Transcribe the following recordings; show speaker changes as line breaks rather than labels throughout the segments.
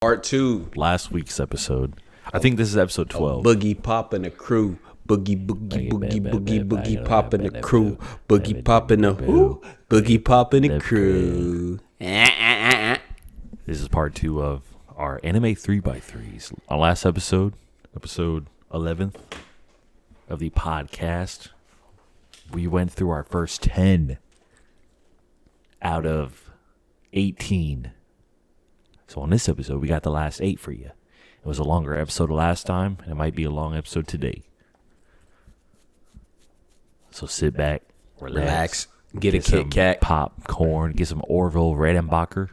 Part 2.
Last week's episode. I think this is episode 12.
Boogie Pop and the crew. Boogie Pop and the crew. Boogie Pop and the who? Boogie Pop and the crew.
This is part 2 of our anime 3x3s. Our last episode 11th of the podcast, we went through our first 10 out of 18. So on this episode, we got the last 8 for you. It was a longer episode last time, and it might be a long episode today. So sit back, relax,
get a Kit Kat,
popcorn, get some Orville Redenbacher.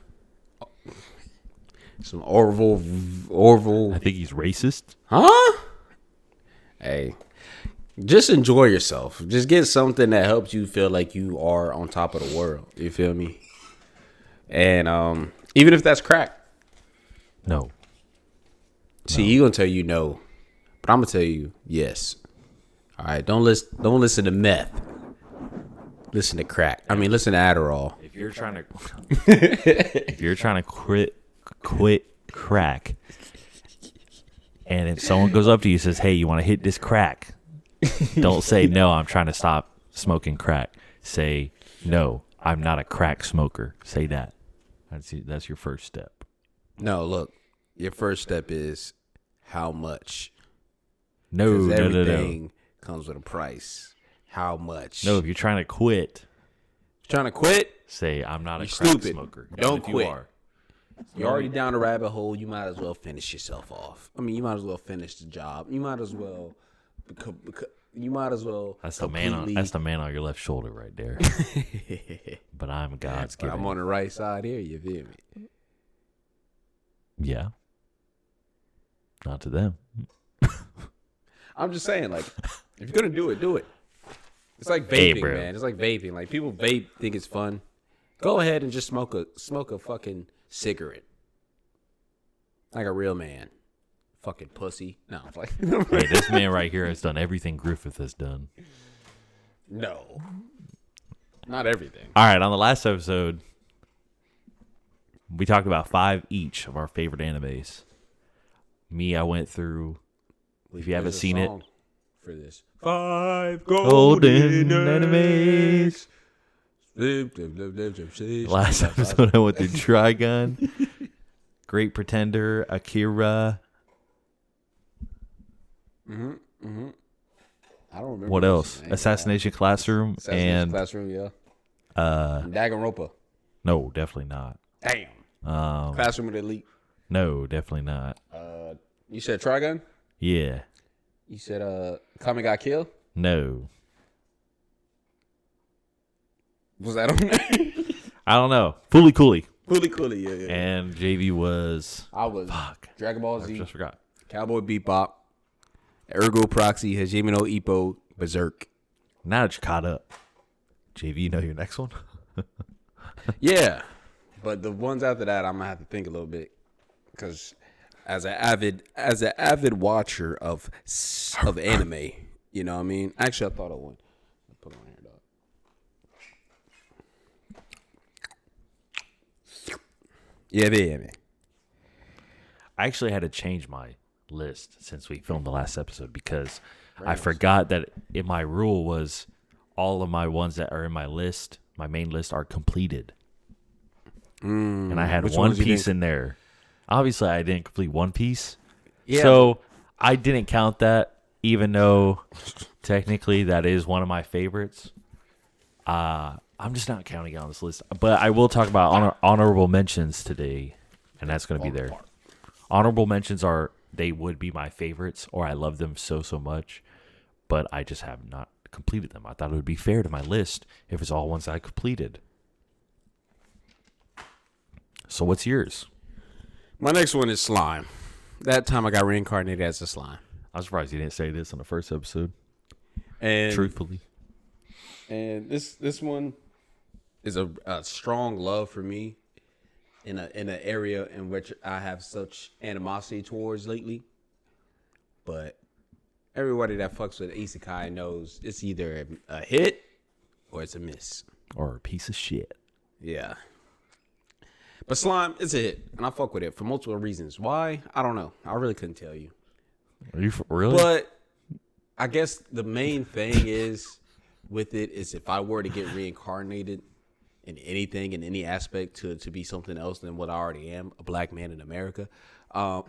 Some Orville.
I think he's racist.
Huh? Hey, just enjoy yourself. Just get something that helps you feel like you are on top of the world. You feel me? And even if that's crack.
No.
See, he gonna tell you no, but I'm gonna tell you yes. All right, don't listen to meth. Listen to crack. I mean, listen to Adderall.
If you're trying to quit crack, and if someone goes up to you and says, "Hey, you want to hit this crack?" Don't say no. I'm trying to stop smoking crack. Say no. I'm not a crack smoker. Say that. That's your first step.
No, look. Your first step is how much.
No.
Everything comes with a price. How much?
No, if you're trying to quit. Say, I'm not a
You're
crack
stupid.
smoker.
Don't
Even if
quit.
You are.
You're already down the rabbit hole. You might as well finish yourself off. I mean, you might as well finish the job. You might as well.
That's the man on your left shoulder right there. But I'm God's given.
I'm on the right side here. You feel me?
Yeah. Not to them.
I'm just saying, like, if you're gonna do it, do it. It's like vaping, man. It's like vaping. Like, people vape, think it's fun. Go ahead and just smoke a fucking cigarette, like a real man. Fucking pussy. No, it's like
Hey, this man right here has done everything Griffith has done.
No, not everything.
All right, on the last episode, we talked about 5 each of our favorite animes. I went through. If you haven't seen it,
for this 5
golden animes. Last episode, I went through Trigun, Great Pretender, Akira.
I don't remember.
What else? Assassination Classroom and
Classroom, yeah. Danganronpa.
No, definitely not.
Damn. Classroom with Elite.
No, definitely not.
You said Trigun?
Yeah.
You said Kami Got Killed?
No.
Was that on there?
I don't know. Fully Cooley.
Yeah.
And JV was.
I was.
Fuck.
Dragon Ball
I
Z.
just forgot.
Cowboy Bebop. Ergo Proxy. Hajime no Ippo. Berserk.
Now that you're caught up. JV, you know your next one?
Yeah. But the ones after that, I'm going to have to think a little bit. Because as an avid watcher of anime, you know what I mean? Actually, I thought of one. I'll put it on here, dog. Yeah, man.
I actually had to change my list since we filmed the last episode because I forgot that my rule was all of my ones that are in my list, my main list, are completed. And I had One Piece in there. Obviously, I didn't complete One Piece. Yeah. So I didn't count that, even though technically that is one of my favorites. I'm just not counting it on this list. But I will talk about honorable mentions today, and that's going to be there. Honorable mentions they would be my favorites, or I love them so much, but I just have not completed them. I thought it would be fair to my list if it's all ones I completed. So what's yours?
My next one is slime. That time I got reincarnated as a slime.
I'm surprised you didn't say this on the first episode.
And
truthfully.
And this one is a strong love for me in an area in which I have such animosity towards lately. But everybody that fucks with isekai knows it's either a hit or it's a miss.
Or a piece of shit.
Yeah. But slime is a hit, and I fuck with it for multiple reasons. Why? I don't know. I really couldn't tell you.
Are you really?
But I guess the main thing is with it is if I were to get reincarnated in anything, in any aspect, to be something else than what I already am, a black man in America.
I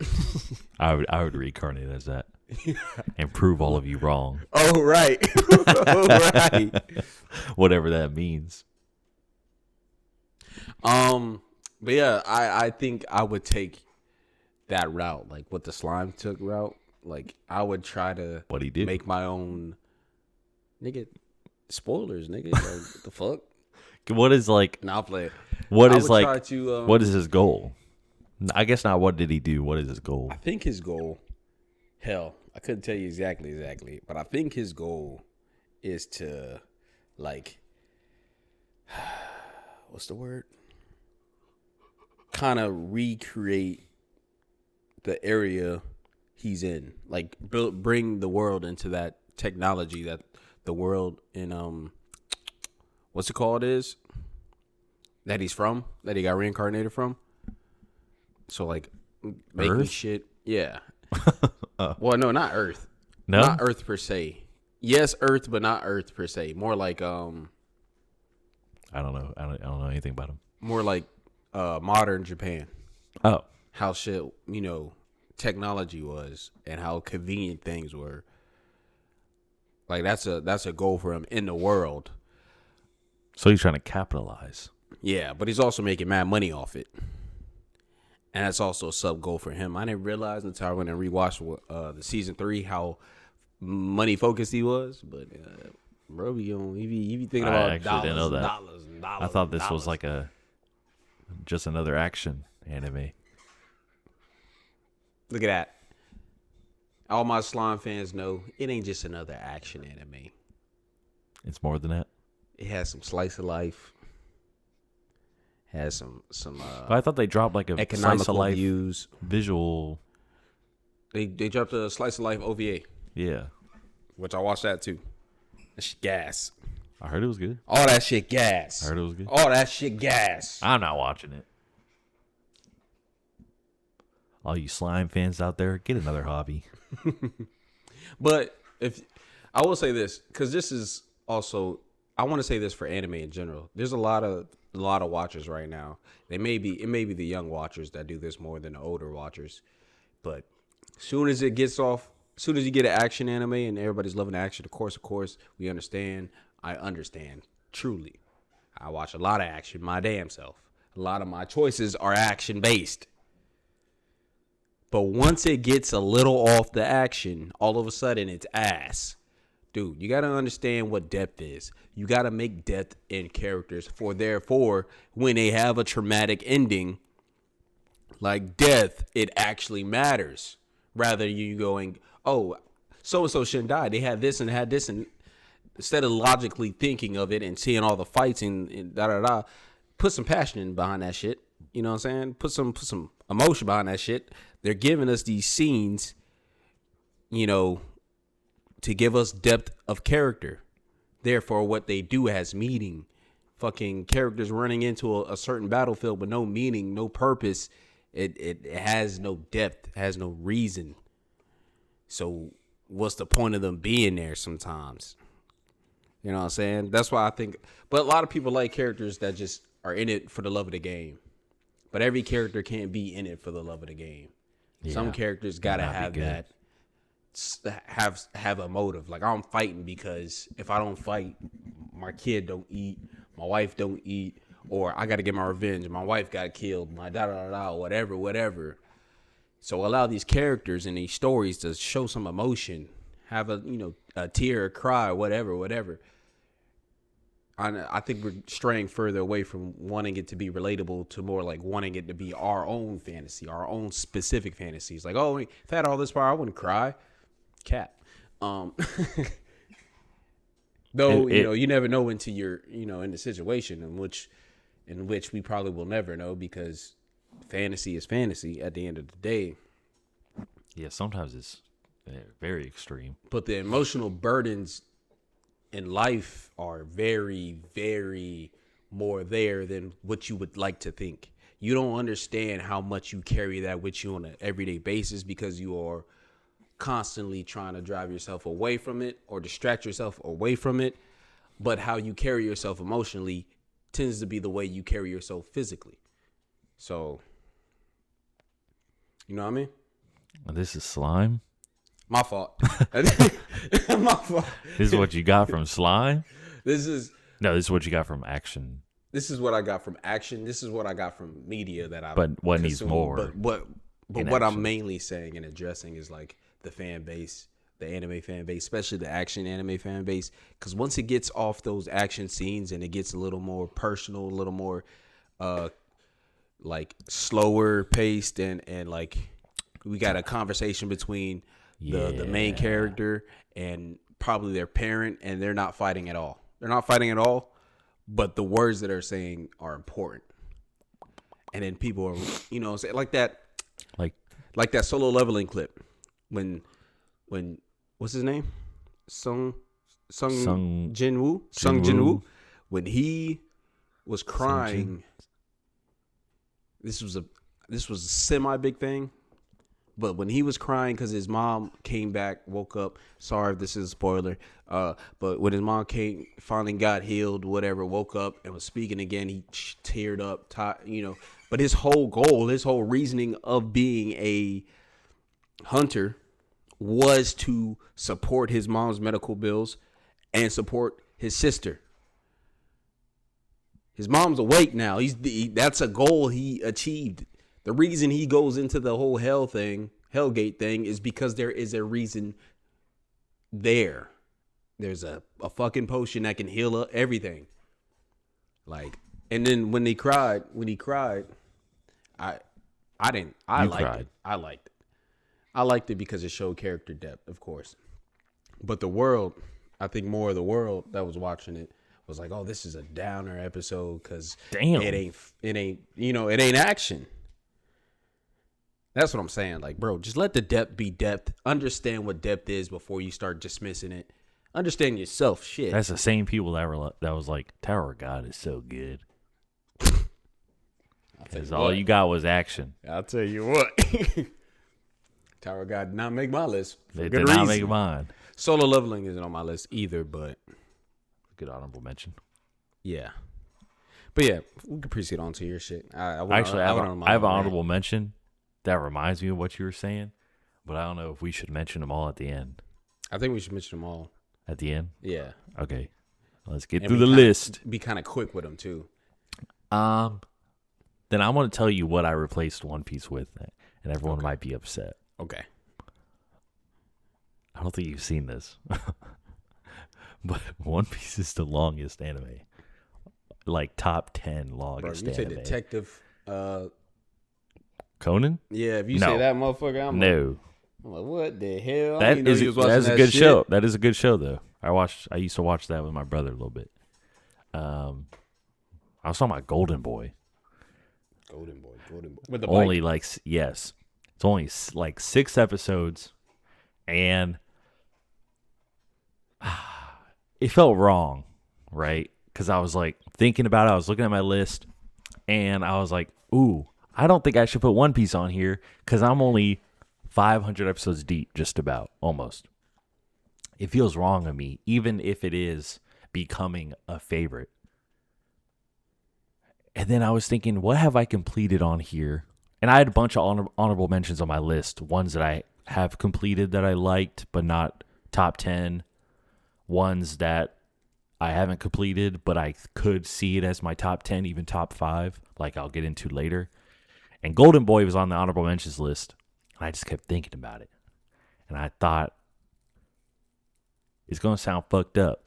would reincarnate as that and prove all of you wrong.
Oh, right. Oh, right.
Whatever that means.
But yeah, I think I would take that route, like what the slime took route. Like I would try to
what he did
make my own nigga spoilers, nigga. Like, what the fuck?
What is like?
Nah, I'll play it.
What is like? What is his goal? I guess not. What did he do? What is his goal?
I think his goal. Hell, I couldn't tell you exactly, but I think his goal is to, like, what's the word? Kind of recreate the area he's in, like bring the world into that technology that the world in what's it called is that he's from, that he got reincarnated from. So like making
Earth?
shit, yeah. Well, no, not Earth.
No,
not Earth per se. Yes, Earth, but not Earth per se. More like
I don't know. I don't know anything about him.
More like modern Japan.
Oh,
how shit, technology was and how convenient things were. Like that's a goal for him in the world.
So he's trying to capitalize.
Yeah, but he's also making mad money off it. And that's also a sub goal for him. I didn't realize until I went and rewatched the season 3 how money focused he was. But bro, he be thinking about dollars,
didn't know that.
dollars.
I thought this was like just another action anime.
Look at that. All my slime fans know it ain't just another action anime.
It's more than that.
It has some slice of life. Has some
But I thought they dropped like a slice of
economical
life
views.
visual.
They dropped a slice of life OVA,
Yeah,
which I watched that too. That shit gas.
I heard it was good.
All that shit gas.
I heard it was good.
All that shit gas.
I'm not watching it. All you slime fans out there, get another hobby.
But if I will say this, because this is also, I want to say this for anime in general. There's a lot of watchers right now. It may be the young watchers that do this more than the older watchers. But soon as you get an action anime and everybody's loving action, of course, we understand. I understand truly. I watch a lot of action my damn self. A lot of my choices are action based. But once it gets a little off the action, all of a sudden it's ass. Dude, you got to understand what depth is. You got to make depth in characters therefore, when they have a traumatic ending, like death, it actually matters. Rather you going, oh, so-and-so shouldn't die. They had this. And instead of logically thinking of it and seeing all the fights and da-da-da, put some passion behind that shit. You know what I'm saying? Put some emotion behind that shit. They're giving us these scenes, to give us depth of character. Therefore, what they do has meaning. Fucking characters running into a certain battlefield with no meaning, no purpose. It has no depth, has no reason. So what's the point of them being there sometimes? You know what I'm saying? That's why I think, but a lot of people like characters that just are in it for the love of the game. But every character can't be in it for the love of the game. Yeah. Some characters gotta have that, have a motive. Like I'm fighting because if I don't fight, my kid don't eat, my wife don't eat, or I gotta get my revenge. My wife got killed, my da-da-da-da, whatever. So allow these characters and these stories to show some emotion, have a tear, a cry, whatever. I think we're straying further away from wanting it to be relatable to more like wanting it to be our own fantasy, our own specific fantasies. Like, oh, if I had all this power, I wouldn't cry. Cat. Though, you never know until you're, in the situation in which we probably will never know, because fantasy is fantasy at the end of the day.
Yeah, sometimes it's very extreme.
But the emotional burdens in life are very, very more there than what you would like to think. you don't understand how much you carry that with you on an everyday basis because you are constantly trying to drive yourself away from it or distract yourself away from it. But how you carry yourself emotionally tends to be the way you carry yourself physically. So, you know what I mean?
This is slime.
My fault. My fault.
This is what you got from slime?
This is
what you got from action.
This is what I got from action. This is what I got from media that I.
But what needs more?
But what I'm mainly saying and addressing is like the fan base, the anime fan base, especially the action anime fan base. Because once it gets off those action scenes and it gets a little more personal, a little more, like slower paced, and like we got a conversation between the main character and probably their parent, and they're not fighting at all. They're not fighting at all. But the words that they're saying are important. And then people are, you know, like that Solo Leveling clip when what's his name? Sung Jinwoo. When he was crying, this was a semi big thing. But when he was crying because his mom came back, woke up. Sorry if this is a spoiler. But when his mom finally got healed, whatever, woke up and was speaking again, he teared up, you know. But his whole goal, his whole reasoning of being a hunter was to support his mom's medical bills and support his sister. His mom's awake now. That's a goal he achieved. The reason he goes into the whole Hellgate thing, is because there is a reason there. There's a fucking potion that can heal everything. Like, and then when he cried, I liked it. I liked it because it showed character depth, of course. But the world, I think more of the world that was watching it was like, oh, this is a downer episode because it ain't, you know, it ain't action. That's what I'm saying. Like, bro, just let the depth be depth. Understand what depth is before you start dismissing it. Understand yourself. Shit.
That's the same people that was like, Tower of God is so good. Because all you got was action.
I'll tell you what. Tower of God did not make my list.
They did not make mine.
Solo Leveling isn't on my list either, but
good honorable mention.
Yeah. But yeah, we can proceed on to your shit. I have an
honorable mention that reminds me of what you were saying, but I don't know if we should mention them all at the end.
I think we should mention them all.
At the end?
Yeah.
Okay. Let's get through the list.
Be kind of quick with them, too.
Then I want to tell you what I replaced One Piece with, and everyone might be upset.
Okay.
I don't think you've seen this, but One Piece is the longest anime. Like, top 10 longest anime. You say
Detective...
Conan?
Yeah, if you say that motherfucker, I'm like, what the hell?
That is a good show. That is a good show, though. I used to watch that with my brother a little bit. I was talking about Golden Boy.
Golden Boy. With the
only bike. Yes. It's only like 6 episodes, and it felt wrong, right? Because I was like thinking about it. I was looking at my list, and I was like, ooh, I don't think I should put One Piece on here because I'm only 500 episodes deep, just about, almost. It feels wrong to me, even if it is becoming a favorite. And then I was thinking, what have I completed on here? And I had a bunch of honorable mentions on my list. Ones that I have completed that I liked, but not top 10. Ones that I haven't completed, but I could see it as my top 10, even top 5, like I'll get into later. And Golden Boy was on the honorable mentions list. And I just kept thinking about it. And I thought, it's going to sound fucked up.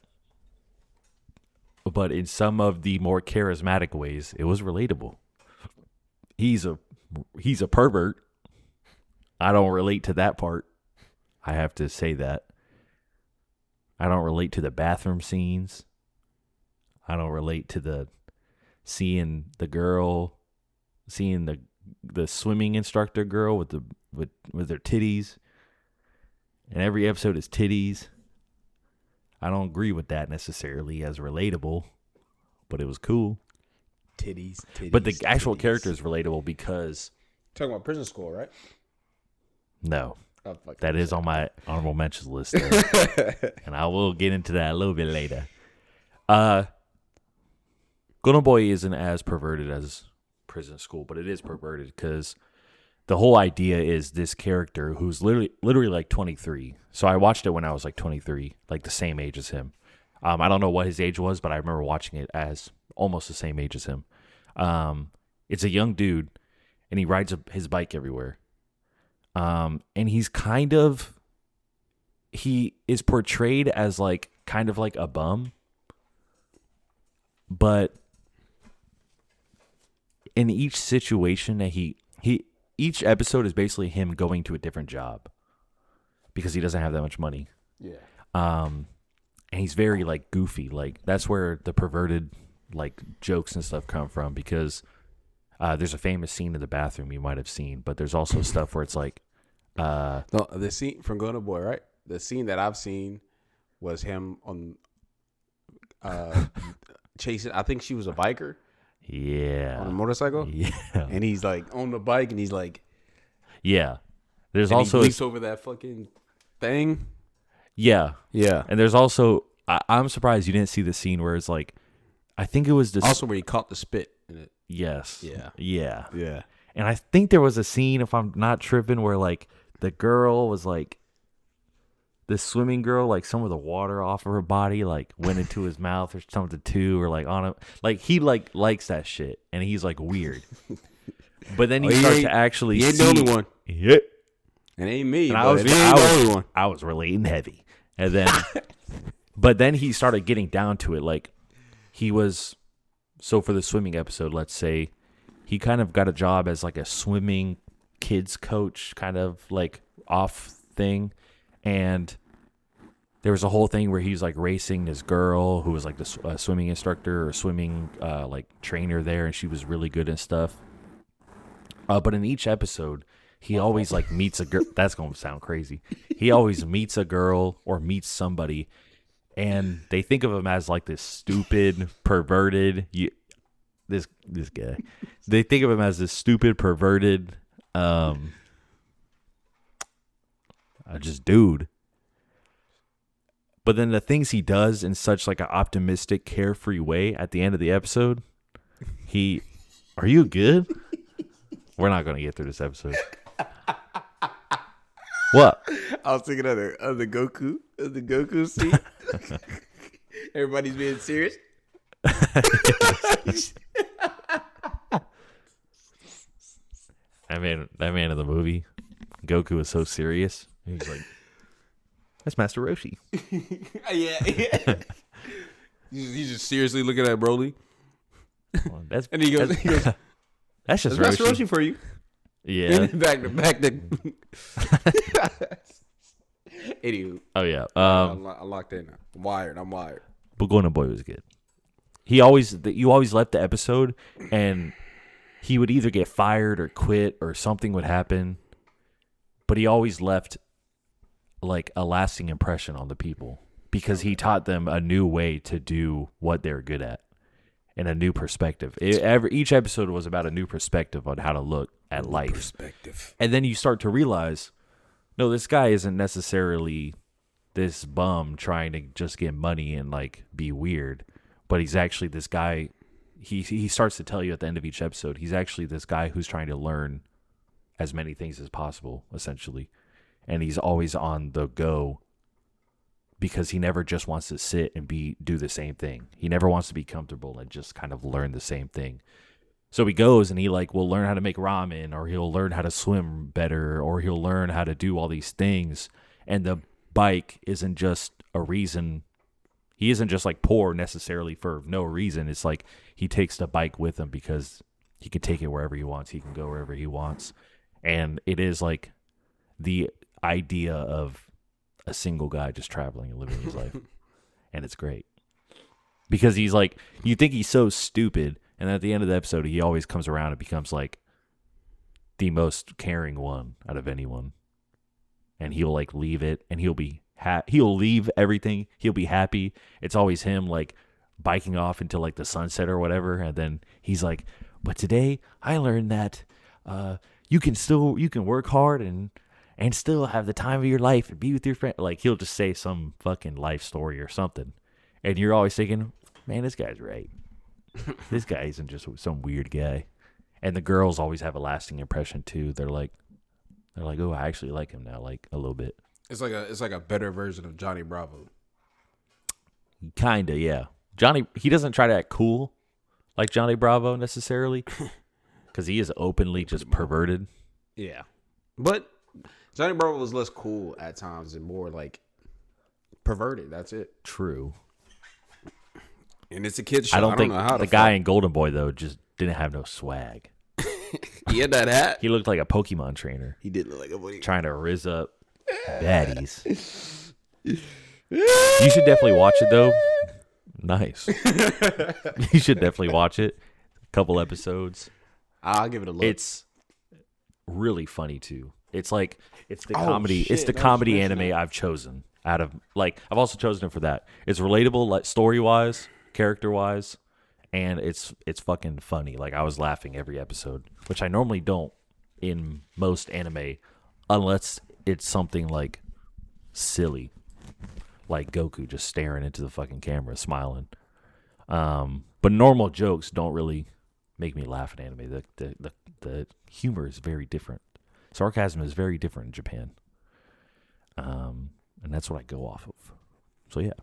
But in some of the more charismatic ways, it was relatable. He's a pervert. I don't relate to that part. I have to say that. I don't relate to the bathroom scenes. I don't relate to the seeing the swimming instructor girl with their titties. And every episode is titties. I don't agree with that necessarily as relatable, but it was cool.
Titties.
But the actual character is relatable because
Talking about prison school, right?
no,
Oh,
that is on my honorable mentions list, and I will get into that a little bit later. Golden Boy isn't as perverted as prison school, but it is perverted because the whole idea is this character who's literally like 23. So I watched it when I was like 23, like the same age as him. I don't know what his age was, but I remember watching it as almost the same age as him. It's a young dude, and he rides his bike everywhere. And he is portrayed as like kind of like a bum, but in each situation that each episode is basically him going to a different job because he doesn't have that much money.
Yeah.
And he's very like goofy. Like that's where the perverted like jokes and stuff come from because there's a famous scene in the bathroom you might have seen, but there's also stuff where it's like
no, the scene from Golden Boy, right? The scene that I've seen was him on chasing. I think she was a biker.
Yeah.
On a motorcycle?
Yeah.
And he's like on the bike and he's like,
yeah. There's
and
also
he leaps over that fucking thing.
Yeah.
Yeah.
And there's also I'm surprised you didn't see the scene where it's like I think it was this
Also where he caught the spit in it.
Yes.
Yeah.
Yeah.
Yeah.
And I think there was a scene, if I'm not tripping, where like the girl was like the swimming girl, like some of the water off of her body like went into his mouth or something too, or like on him. Like he like likes that shit, and he's like weird. But then you start to actually
he ain't
see,
the only one.
Yeah.
It ain't me,
And
but it ain't the only one.
I was relating heavy, and then, but then he started getting down to it. Like he was, so for the swimming episode, let's say, he kind of got a job as like a swimming kids coach, kind of like off thing. And there was a whole thing where he's like racing this girl who was like the swimming instructor or swimming like trainer there, and she was really good and stuff. But in each episode, he always like meets a girl. That's gonna sound crazy. He always meets a girl or meets somebody, and they think of him as like this stupid, perverted. This guy. They think of him as this stupid, perverted, just dude. But then the things he does in such like an optimistic, carefree way at the end of the episode, are you good? We're not going to get through this episode. What?
I was thinking of the Goku scene. Everybody's being serious.
That man in the movie, Goku is so serious. He's like, that's Master Roshi.
Yeah. He's just seriously looking at Broly.
Well,
and he goes,
that's just
Master
Roshi.
Roshi for you.
Yeah.
back to. Anywho.
Oh yeah.
I'm locked in now. I'm wired.
But Golden Boy was good. You always left the episode and he would either get fired or quit or something would happen, but he always left like a lasting impression on the people because he taught them a new way to do what they're good at and a new perspective. Each episode was about a new perspective on how to look at life.
Perspective.
And then you start to realize, no, this guy isn't necessarily this bum trying to just get money and like be weird, but he's actually this guy. He starts to tell you at the end of each episode, he's actually this guy who's trying to learn as many things as possible, essentially. And he's always on the go because he never just wants to sit and do the same thing. He never wants to be comfortable and just kind of learn the same thing. So he goes and he like will learn how to make ramen, or he'll learn how to swim better, or he'll learn how to do all these things. And the bike isn't just a reason. He isn't just like poor necessarily for no reason. It's like he takes the bike with him because he can take it wherever he wants. He can go wherever he wants. And it is like the idea of a single guy just traveling and living his life. And it's great. Because he's like, you think he's so stupid. And at the end of the episode, he always comes around and becomes like the most caring one out of anyone. And he'll like leave it and he'll leave everything. He'll be happy. It's always him like biking off into like the sunset or whatever, and then he's like, "But today I learned that you can work hard and still have the time of your life and be with your friend." Like he'll just say some fucking life story or something, and you're always thinking, "Man, this guy's right. This guy isn't just some weird guy." And the girls always have a lasting impression too. They're like, "Oh, I actually like him now, like a little bit."
It's like a better version of Johnny Bravo.
Kinda, yeah. Johnny, he doesn't try to act cool like Johnny Bravo necessarily, because he is openly just perverted.
Yeah, but Johnny Bravo was less cool at times and more like perverted. That's it.
True.
And it's a kid's show.
I don't think
know how
the guy in Golden Boy though just didn't have no swag.
He had that hat.
He looked like a Pokemon trainer.
He did look like a Pokemon.
Trying to rizz up baddies. You should definitely watch it though. Nice. You should definitely watch it. A couple episodes.
I'll give it a look.
It's really funny too. It's the comedy. Shit, it's the comedy anime I've chosen out of like I've also chosen it for that. It's relatable, like story wise, character wise, and it's fucking funny. Like I was laughing every episode, which I normally don't in most anime, unless it's something like silly, like Goku just staring into the fucking camera, smiling. But normal jokes don't really make me laugh in anime. The humor is very different. Sarcasm is very different in Japan. And that's what I go off of. So yeah.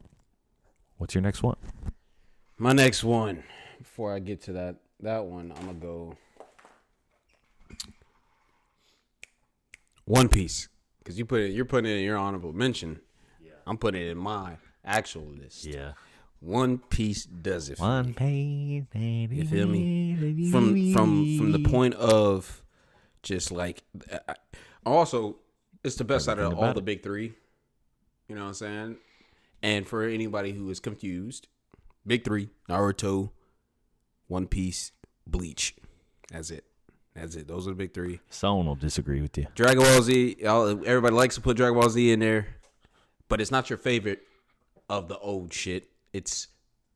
What's your next one?
My next one, before I get to that one, I'm gonna go One Piece. Because you're putting it in your honorable mention. Yeah. I'm putting it in my actual list.
Yeah.
One Piece does it for
One
me.
Piece.
You feel me? From the point of just like also it's the best out of all the big three. You know what I'm saying? And for anybody who is confused, big three, Naruto, One Piece, Bleach. That's it. Those are the big three.
Someone will disagree with you.
Dragon Ball Z, everybody likes to put Dragon Ball Z in there, but it's not your favorite of the old shit.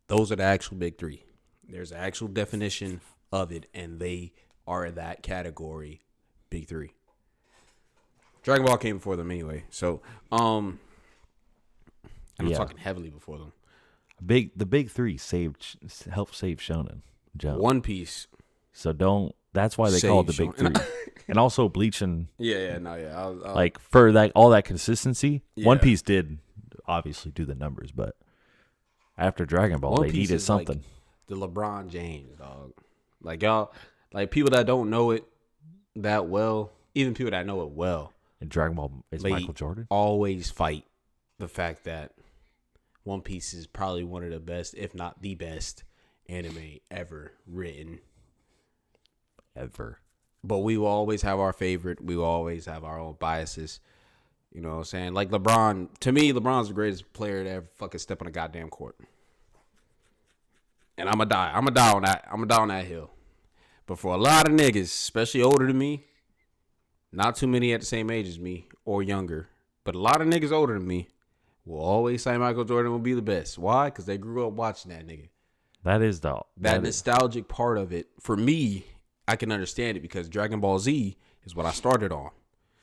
Those are the actual big three. There's an actual definition of it, and they are in that category, big three. Dragon Ball came before them anyway, so I'm talking heavily before them.
The big three helped save Shonen Jump.
One Piece.
So that's why they call it the big three. And also Bleach and
I'll,
like for that all that consistency. Yeah. One Piece did obviously do the numbers, but after Dragon Ball, they needed something.
Like the LeBron James, dog. Like y'all, like people that don't know it that well, even people that know it well.
And Dragon Ball is Michael Jordan.
Always fight the fact that One Piece is probably one of the best, if not the best, anime ever written.
Ever.
But we will always have our favorite. We will always have our own biases. You know what I'm saying? Like LeBron, to me, LeBron's the greatest player to ever fucking step on a goddamn court. And I'm gonna die. I'm gonna die on that. I'm gonna die on that hill. But for a lot of niggas, especially older than me, not too many at the same age as me or younger, but a lot of niggas older than me will always say Michael Jordan will be the best. Why? Because they grew up watching that nigga.
That is
that nostalgic part of it. For me, I can understand it because Dragon Ball Z is what I started on.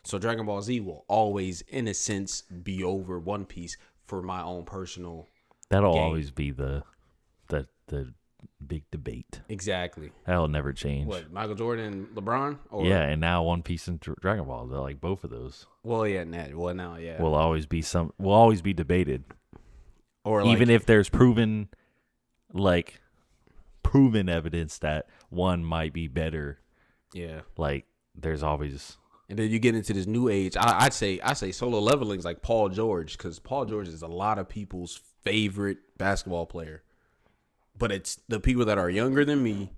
So Dragon Ball Z will always, in a sense, be over One Piece for my own personal
That'll
game.
Always be the big debate.
Exactly.
That'll never change.
What, Michael Jordan and LeBron? Or?
Yeah, and now One Piece and Dragon Ball. They're like both of those.
Well, yeah, now, yeah.
Will always be debated.
Or
even if there's proven evidence that one might be better.
Yeah.
Like there's always.
And then you get into this new age. I say Solo Leveling's like Paul George, because Paul George is a lot of people's favorite basketball player. But it's the people that are younger than me,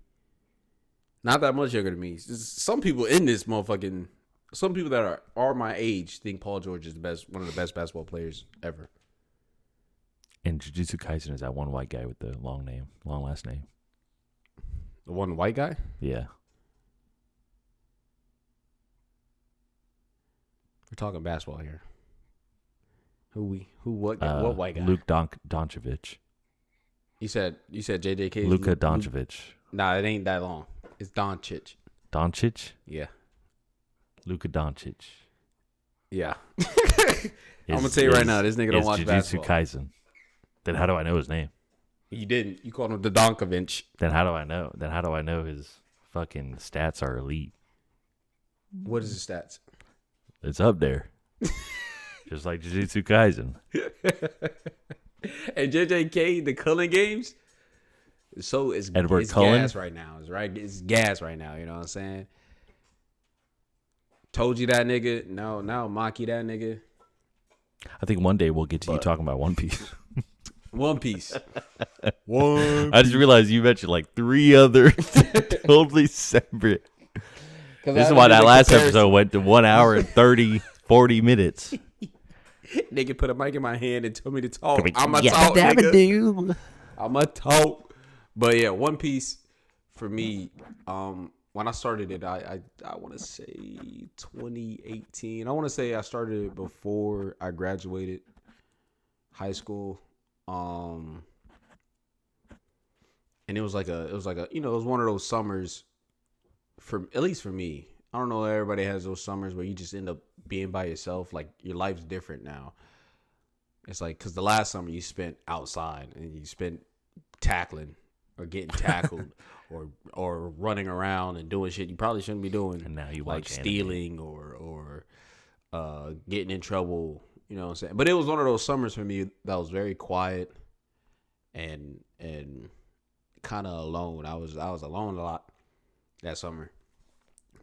not that much younger than me. Some people in this motherfucking, some people that are my age think Paul George is one of the best basketball players ever.
And Jujutsu Kaisen is that one white guy with the long last name.
The one white guy?
Yeah.
We're talking basketball here. What white guy?
Luke Doncic.
You said JJK.
Luka Doncic.
Nah, it ain't that long. It's Doncic.
Doncic?
Yeah.
Luka Doncic.
Yeah. I'm gonna tell you right now, this nigga don't watch
Jujutsu
basketball.
Kaisen. Then how do I know his name?
You didn't. You called him the Donkovic.
Then how do I know? Then how do I know his fucking stats are elite?
What is his stats?
It's up there. Just like Jujutsu Kaisen.
And JJK, the Cullen games. So it's
Cullen?
gas right now. It's gas right now. You know what I'm saying? Told you that nigga. No, now Maki that nigga.
I think one day we'll get to you talking about One Piece.
One Piece.
I just realized you mentioned like 3 other totally separate. This is why that last episode went to 1 hour and 40 minutes.
Nigga put a mic in my hand and told me to talk. I'ma talk, nigga. I'ma talk. But yeah, One Piece for me, when I started it, I want to say 2018. I want to say I started it before I graduated high school. And it was like a it was one of those summers at least for me. I don't know, everybody has those summers where you just end up being by yourself. Like, your life's different now. It's like, because the last summer you spent outside and you spent tackling or getting tackled or running around and doing shit you probably shouldn't be doing.
And now you
like
watch
stealing or getting in trouble. You know what I'm saying? But it was one of those summers for me that was very quiet and kind of alone. I was alone a lot that summer.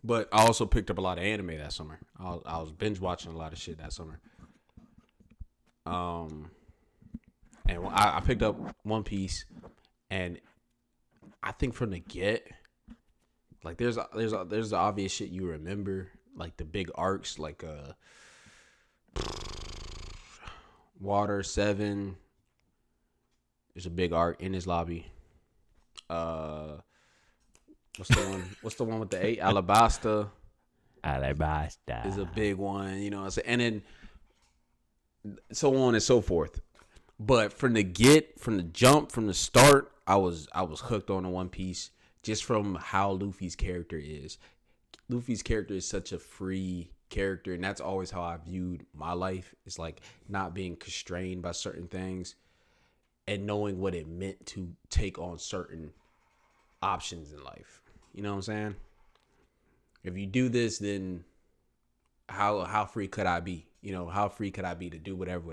But I also picked up a lot of anime that summer. I was binge watching a lot of shit that summer. And I picked up One Piece, and I think from the get, like there's the obvious shit you remember, like the big arcs, like Water 7. There's a big arc in his lobby. What's the one with the 8? Alabasta is a big one, you know what I'm saying? And then so on and so forth. But from the jump, from the start, I was hooked on the One Piece just from how Luffy's character is. Luffy's character is such a free character, and that's always how I viewed my life. It's like not being constrained by certain things and knowing what it meant to take on certain options in life. You know what I'm saying? If you do this, then how free could I be? You know, how free could I be to do whatever?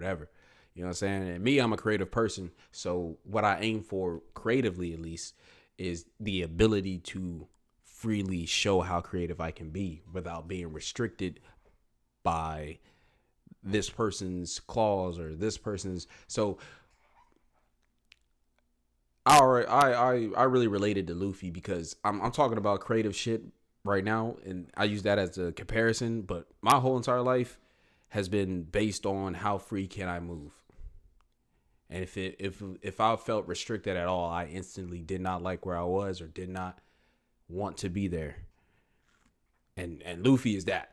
You know what I'm saying? And me, I'm a creative person. So what I aim for, creatively at least, is the ability to freely show how creative I can be without being restricted by this person's clause or this person's. So I really related to Luffy because I'm talking about creative shit right now, and I use that as a comparison. But my whole entire life has been based on how free can I move. And if I felt restricted at all, I instantly did not like where I was or did not want to be there. And Luffy is that.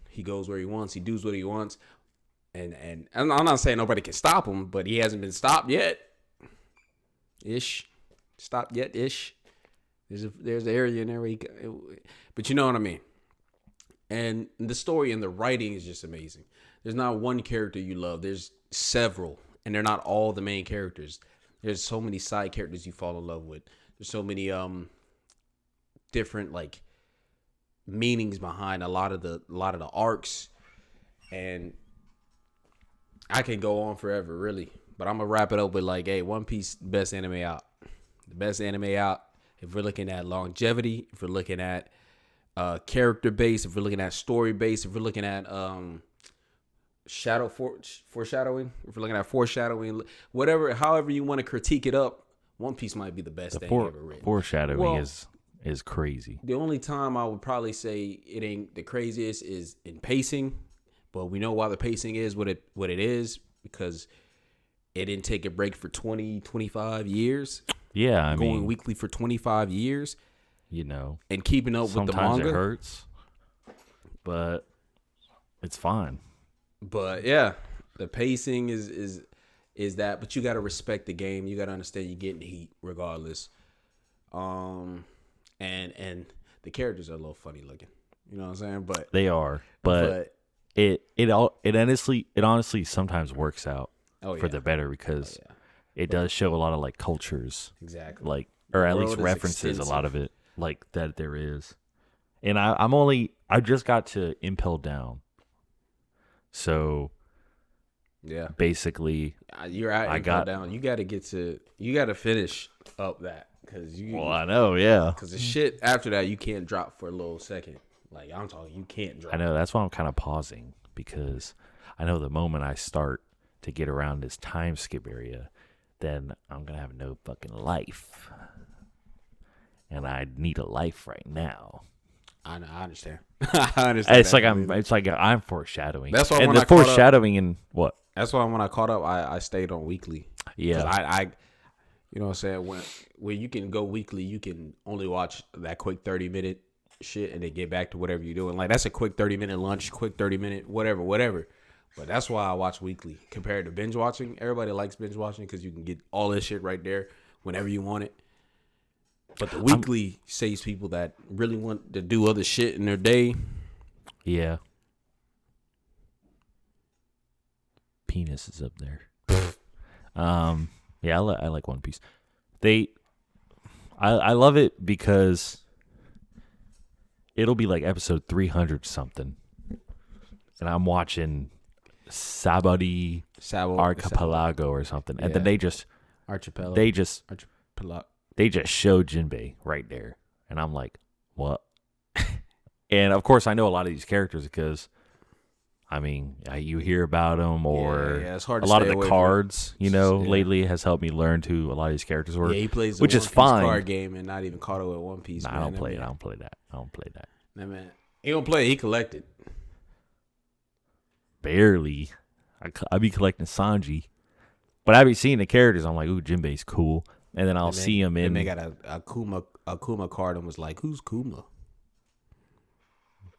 He goes where he wants. He does what he wants. And I'm not saying nobody can stop him, but he hasn't been stopped yet. Stopped yet. There's an area in there where but you know what I mean. And the story and the writing is just amazing. There's not one character you love. There's several. And they're not all the main characters. There's so many side characters you fall in love with. There's so many different like meanings behind a lot of the arcs, and I can go on forever, really. But I'm gonna wrap it up with like, hey, One Piece, best anime out. The best anime out. If we're looking at longevity, if we're looking at character base, if we're looking at story base, if we're looking at foreshadowing, if we're looking at foreshadowing, whatever, however you want to critique it up, One Piece might be the best thing ever written.
Foreshadowing is crazy.
The only time I would probably say it ain't the craziest is in pacing, but we know why the pacing is what it is, because it didn't take a break for 25 years.
Yeah, I mean,
going weekly for 25 years,
you know,
and keeping up with the manga.
Sometimes it hurts, but it's fine.
But yeah, the pacing is is that, but you got to respect the game. You got to understand you're getting heat regardless. And the characters are a little funny looking. You know what I'm saying? But
they are. But it honestly sometimes works out for the better because it does show a lot of like cultures.
Exactly.
Like, or at least references a lot of it like that there is. And I just got to Impel Down. So
yeah,
basically
you're at Impel Down. You got to finish up that because
I know, yeah.
Because the shit after that you can't drop for a little second. Like I'm talking, you can't drop.
I know, that's why I'm kind of pausing because I know the moment I start to get around this time skip area, then I'm gonna have no fucking life, and I need a life right now.
I understand. I understand.
It's like I'm foreshadowing.
That's why
and
when
the
I caught
foreshadowing in what?
That's why when I caught up, I stayed on weekly.
Yeah,
I you know what I'm saying, when you can go weekly, you can only watch that quick 30-minute shit and then get back to whatever you're doing. Like that's a quick 30-minute lunch, quick 30-minute whatever. But that's why I watch weekly compared to binge watching. Everybody likes binge watching because you can get all this shit right there whenever you want it. But the weekly saves people that really want to do other shit in their day.
Yeah. Penis is up there. Yeah, I like One Piece. I love it because it'll be like episode 300 something, and I'm watching Sabadi Archipelago or something, and then they just show Jinbei right there, and I'm like, what? And of course, I know a lot of these characters because, I mean, you hear about them, or
it's hard to
a lot of
stay
the
away
cards, lately has helped me learn who a lot of these characters were.
Yeah, he plays the
which
One
is
Piece
fine.
card game and not even caught up with One Piece.
Nah, I don't play that.
Nah, man, he don't play. He collected.
Barely. I be collecting Sanji, but I be seeing the characters. I'm like, ooh, Jinbei's cool, and then I'll see him in.
And they got a Kuma card and was like, who's Kuma?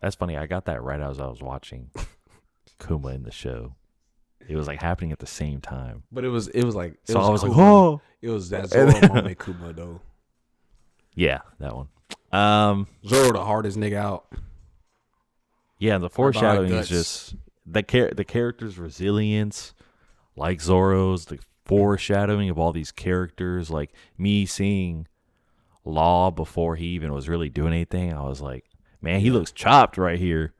That's funny. I got that right as I was watching Kuma in the show. It was like happening at the same time.
But it was like
I was
Kuma.
like, whoa!
It was that Zoro moment Kuma though.
Yeah, that one.
Zoro the hardest nigga out.
Yeah, the foreshadowing is just the character's resilience, like Zoro's, the foreshadowing of all these characters, like me seeing Law before he even was really doing anything. I was like, man, he looks chopped right here.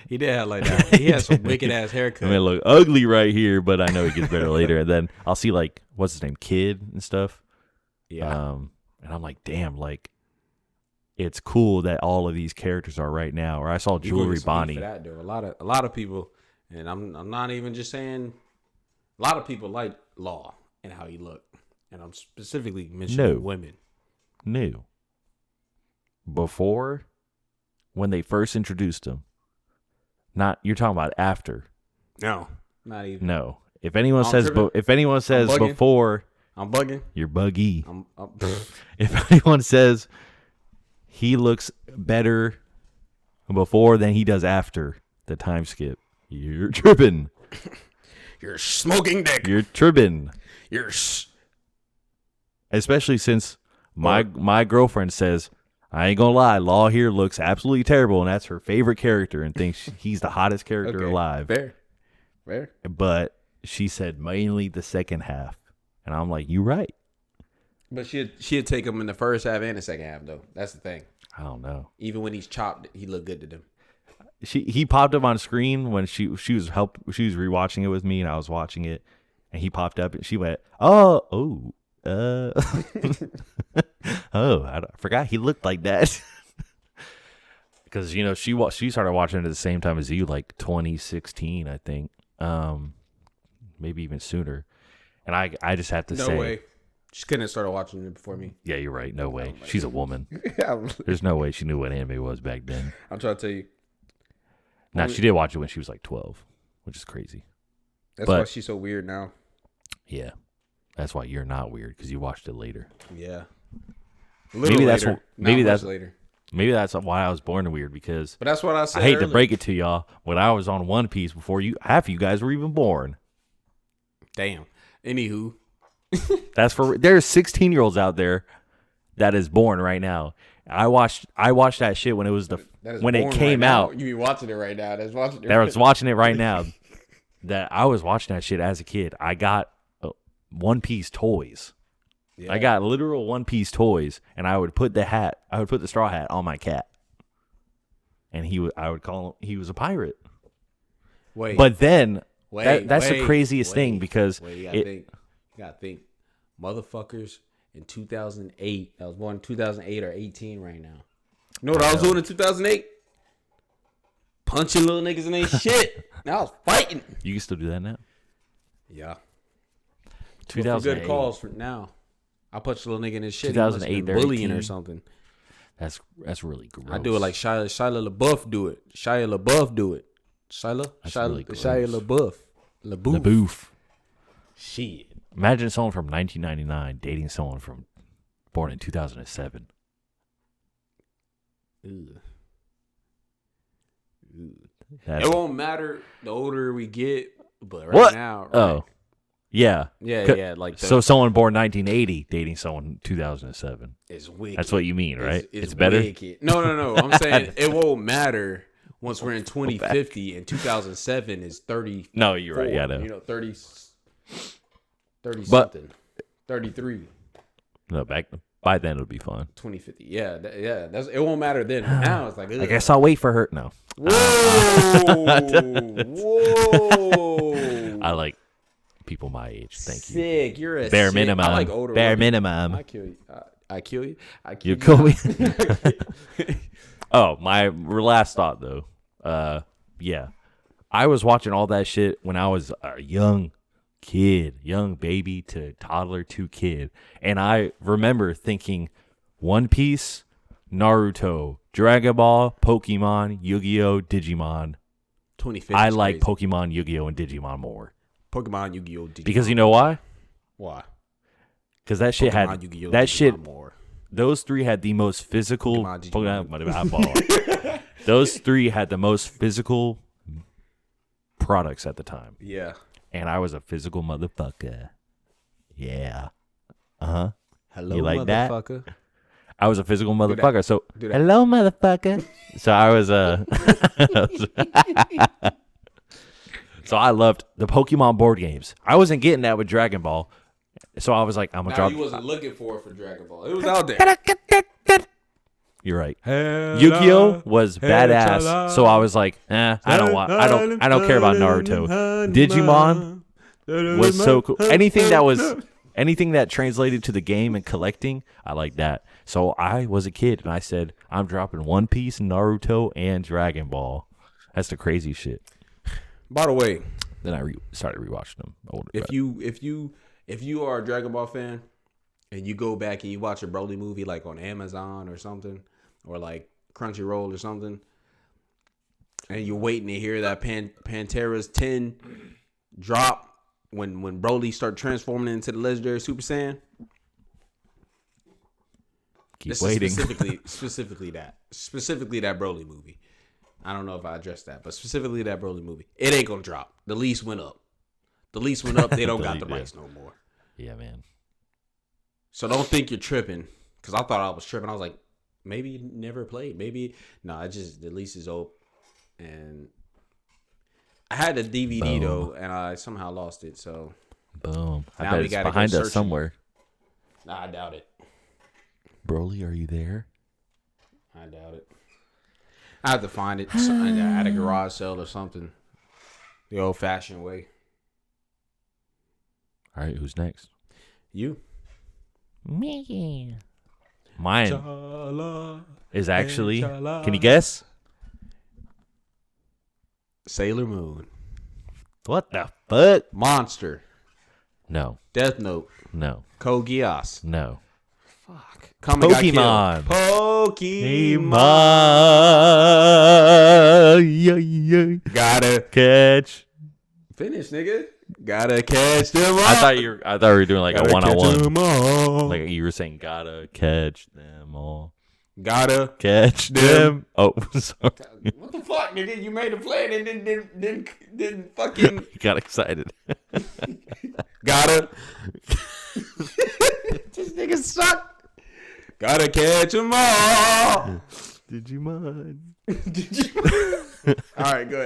He did have like that. He had some wicked ass haircut.
I mean, it look ugly right here, but I know it gets better later. And then I'll see like, what's his name, Kid and stuff.
Yeah.
And I'm like, damn, like it's cool that all of these characters are right now. Or I saw Jewelry Bonnie.
For that, though. A lot of people, and I'm not even just saying. A lot of people like Law and how he looked, and I'm specifically mentioning women.
No. Before, when they first introduced him, you're talking about after.
No, not even.
No. If anyone says before,
I'm bugging.
You're buggy. If anyone says he looks better before than he does after the time skip, you're tripping.
You're smoking dick.
You're tripping. Especially since my girlfriend says, I ain't gonna lie, Law here looks absolutely terrible, and that's her favorite character and thinks he's the hottest character alive.
Fair.
But she said mainly the second half. And I'm like, you right.
But she'd take him in the first half and the second half, though. That's the thing.
I don't know.
Even when he's chopped, he looked good to them.
He popped up on screen when she was rewatching it with me, and I was watching it, and he popped up, and she went, oh, I forgot he looked like that. Because she started watching it at the same time as you, like 2016, I think, maybe even sooner. And I just have to say,
no way. She couldn't have started watching it before me.
Yeah, you're right. No way. She's a woman. There's no way she knew what anime was back then.
I'm trying to tell you.
Now, she did watch it when she was like 12, which is crazy.
That's why she's so weird now.
Yeah. That's why you're not weird, because you watched it later.
Yeah.
Maybe that's
later.
Maybe that's why I was born weird, because
but that's what I said.
I hate to break it to y'all, when I was on One Piece before half of you guys were even born.
Damn. Anywho.
There's 16-year-olds out there that is born right now. I watched that shit when it was when it came out.
You be watching it right now. That's watching it.
I was watching it right now. That I was watching that shit as a kid. I got One Piece toys. Yeah. I got literal One Piece toys, and I would put the straw hat on my cat, and I would call him. He was a pirate. But then that's the craziest thing because
you gotta think, motherfuckers in 2008. I was born in 2008 or 18 right now. You know what I was doing in 2008? Punching little niggas in their shit. Now I was fighting.
You can still do that now?
Yeah.
2008.
Good calls for now. I punch a little nigga in his shit.
2008,
bullying or something.
That's really gross.
I do it like Shia LaBeouf do it. Shia LaBeouf do it. Shia LaBeouf.
LaBeouf.
Shit.
Imagine someone from 1999 dating someone born in 2007.
Ugh. It won't matter the older we get, but now. Right?
Oh, yeah.
Like
so someone born 1980 dating someone 2007.
It's wicked.
That's what you mean, right?
It's
better.
Wicked. No. I'm saying it won't matter once we're in 2050 and 2007 is 30.
No, you're right. Yeah, no.
30 something, 33.
No, by then it'll be fun.
2050. Yeah. It won't matter then. Now it's like, ugh.
I guess I'll wait for her. No.
Whoa.
I like people my age. Thank you.
Sick. You're a
bare minimum.
I like older.
Bare minimum.
I kill you. I kill you.
You kill me. Oh, my last thought though. Yeah, I was watching all that shit when I was a young baby to toddler to kid, and I remember thinking, One Piece, Naruto, Dragon Ball, Pokemon, Yu-Gi-Oh, Digimon.
2050.
I like Pokemon, Yu-Gi-Oh, and Digimon more.
Pokemon, Yu-Gi-Oh, Digimon.
Because you know why?
Why?
Because that shit
Pokemon,
had
Yu-Gi-Oh,
that
Digimon
shit.
More.
Those three had the most physical.
Pokemon,
Those three had the most physical products at the time.
Yeah.
And I was a physical motherfucker. Yeah. Uh-huh.
Hello,
you like
motherfucker.
That? I was a physical motherfucker. So, hello, motherfucker. So I was So I loved the Pokemon board games. I wasn't getting that with Dragon Ball. So I was like, I'm going to drop.
You wasn't looking for it for Dragon Ball. It was out there.
You're right. Yu-Gi-Oh was badass. So I was like, I don't care about Naruto. Digimon was so cool. Anything that translated to the game and collecting, I like that. So I was a kid and I said, I'm dropping One Piece, Naruto, and Dragon Ball. That's the crazy shit.
By the way,
then I started rewatching them.
If you are a Dragon Ball fan and you go back and you watch a Broly movie like on Amazon or something, or like Crunchyroll or something, and you're waiting to hear that Pantera's 10 drop when Broly start transforming into the legendary Super Saiyan.
Keep waiting.
Specifically that Broly movie. I don't know if I addressed that, but specifically that Broly movie. It ain't gonna drop. The lease went up. They don't got the rights no more.
Yeah, man.
So don't think you're tripping, because I thought I was tripping. I was like, maybe you never played. Maybe the lease is open. And I had the DVD though, and I somehow lost it. So
boom. I bet it's behind us somewhere.
Nah, I doubt it.
Broly, are you there?
I doubt it. I have to find it at a garage sale or something. The old-fashioned way.
All right, who's next?
You.
Me. Mine is actually, can you guess?
Sailor Moon.
What the fuck?
Monster.
No.
Death Note.
No.
Code Geass.
No.
Fuck.
Pokemon.
Gotta
catch.
Finish, nigga. Gotta catch them all.
I thought you were doing like a one-on-one. Like you were saying, gotta catch them all.
Gotta
catch them. Oh, sorry.
What the fuck, nigga? You made a plan and then fucking
got excited.
Gotta. This nigga suck. Gotta catch 'em all.
Digimon.
All right, go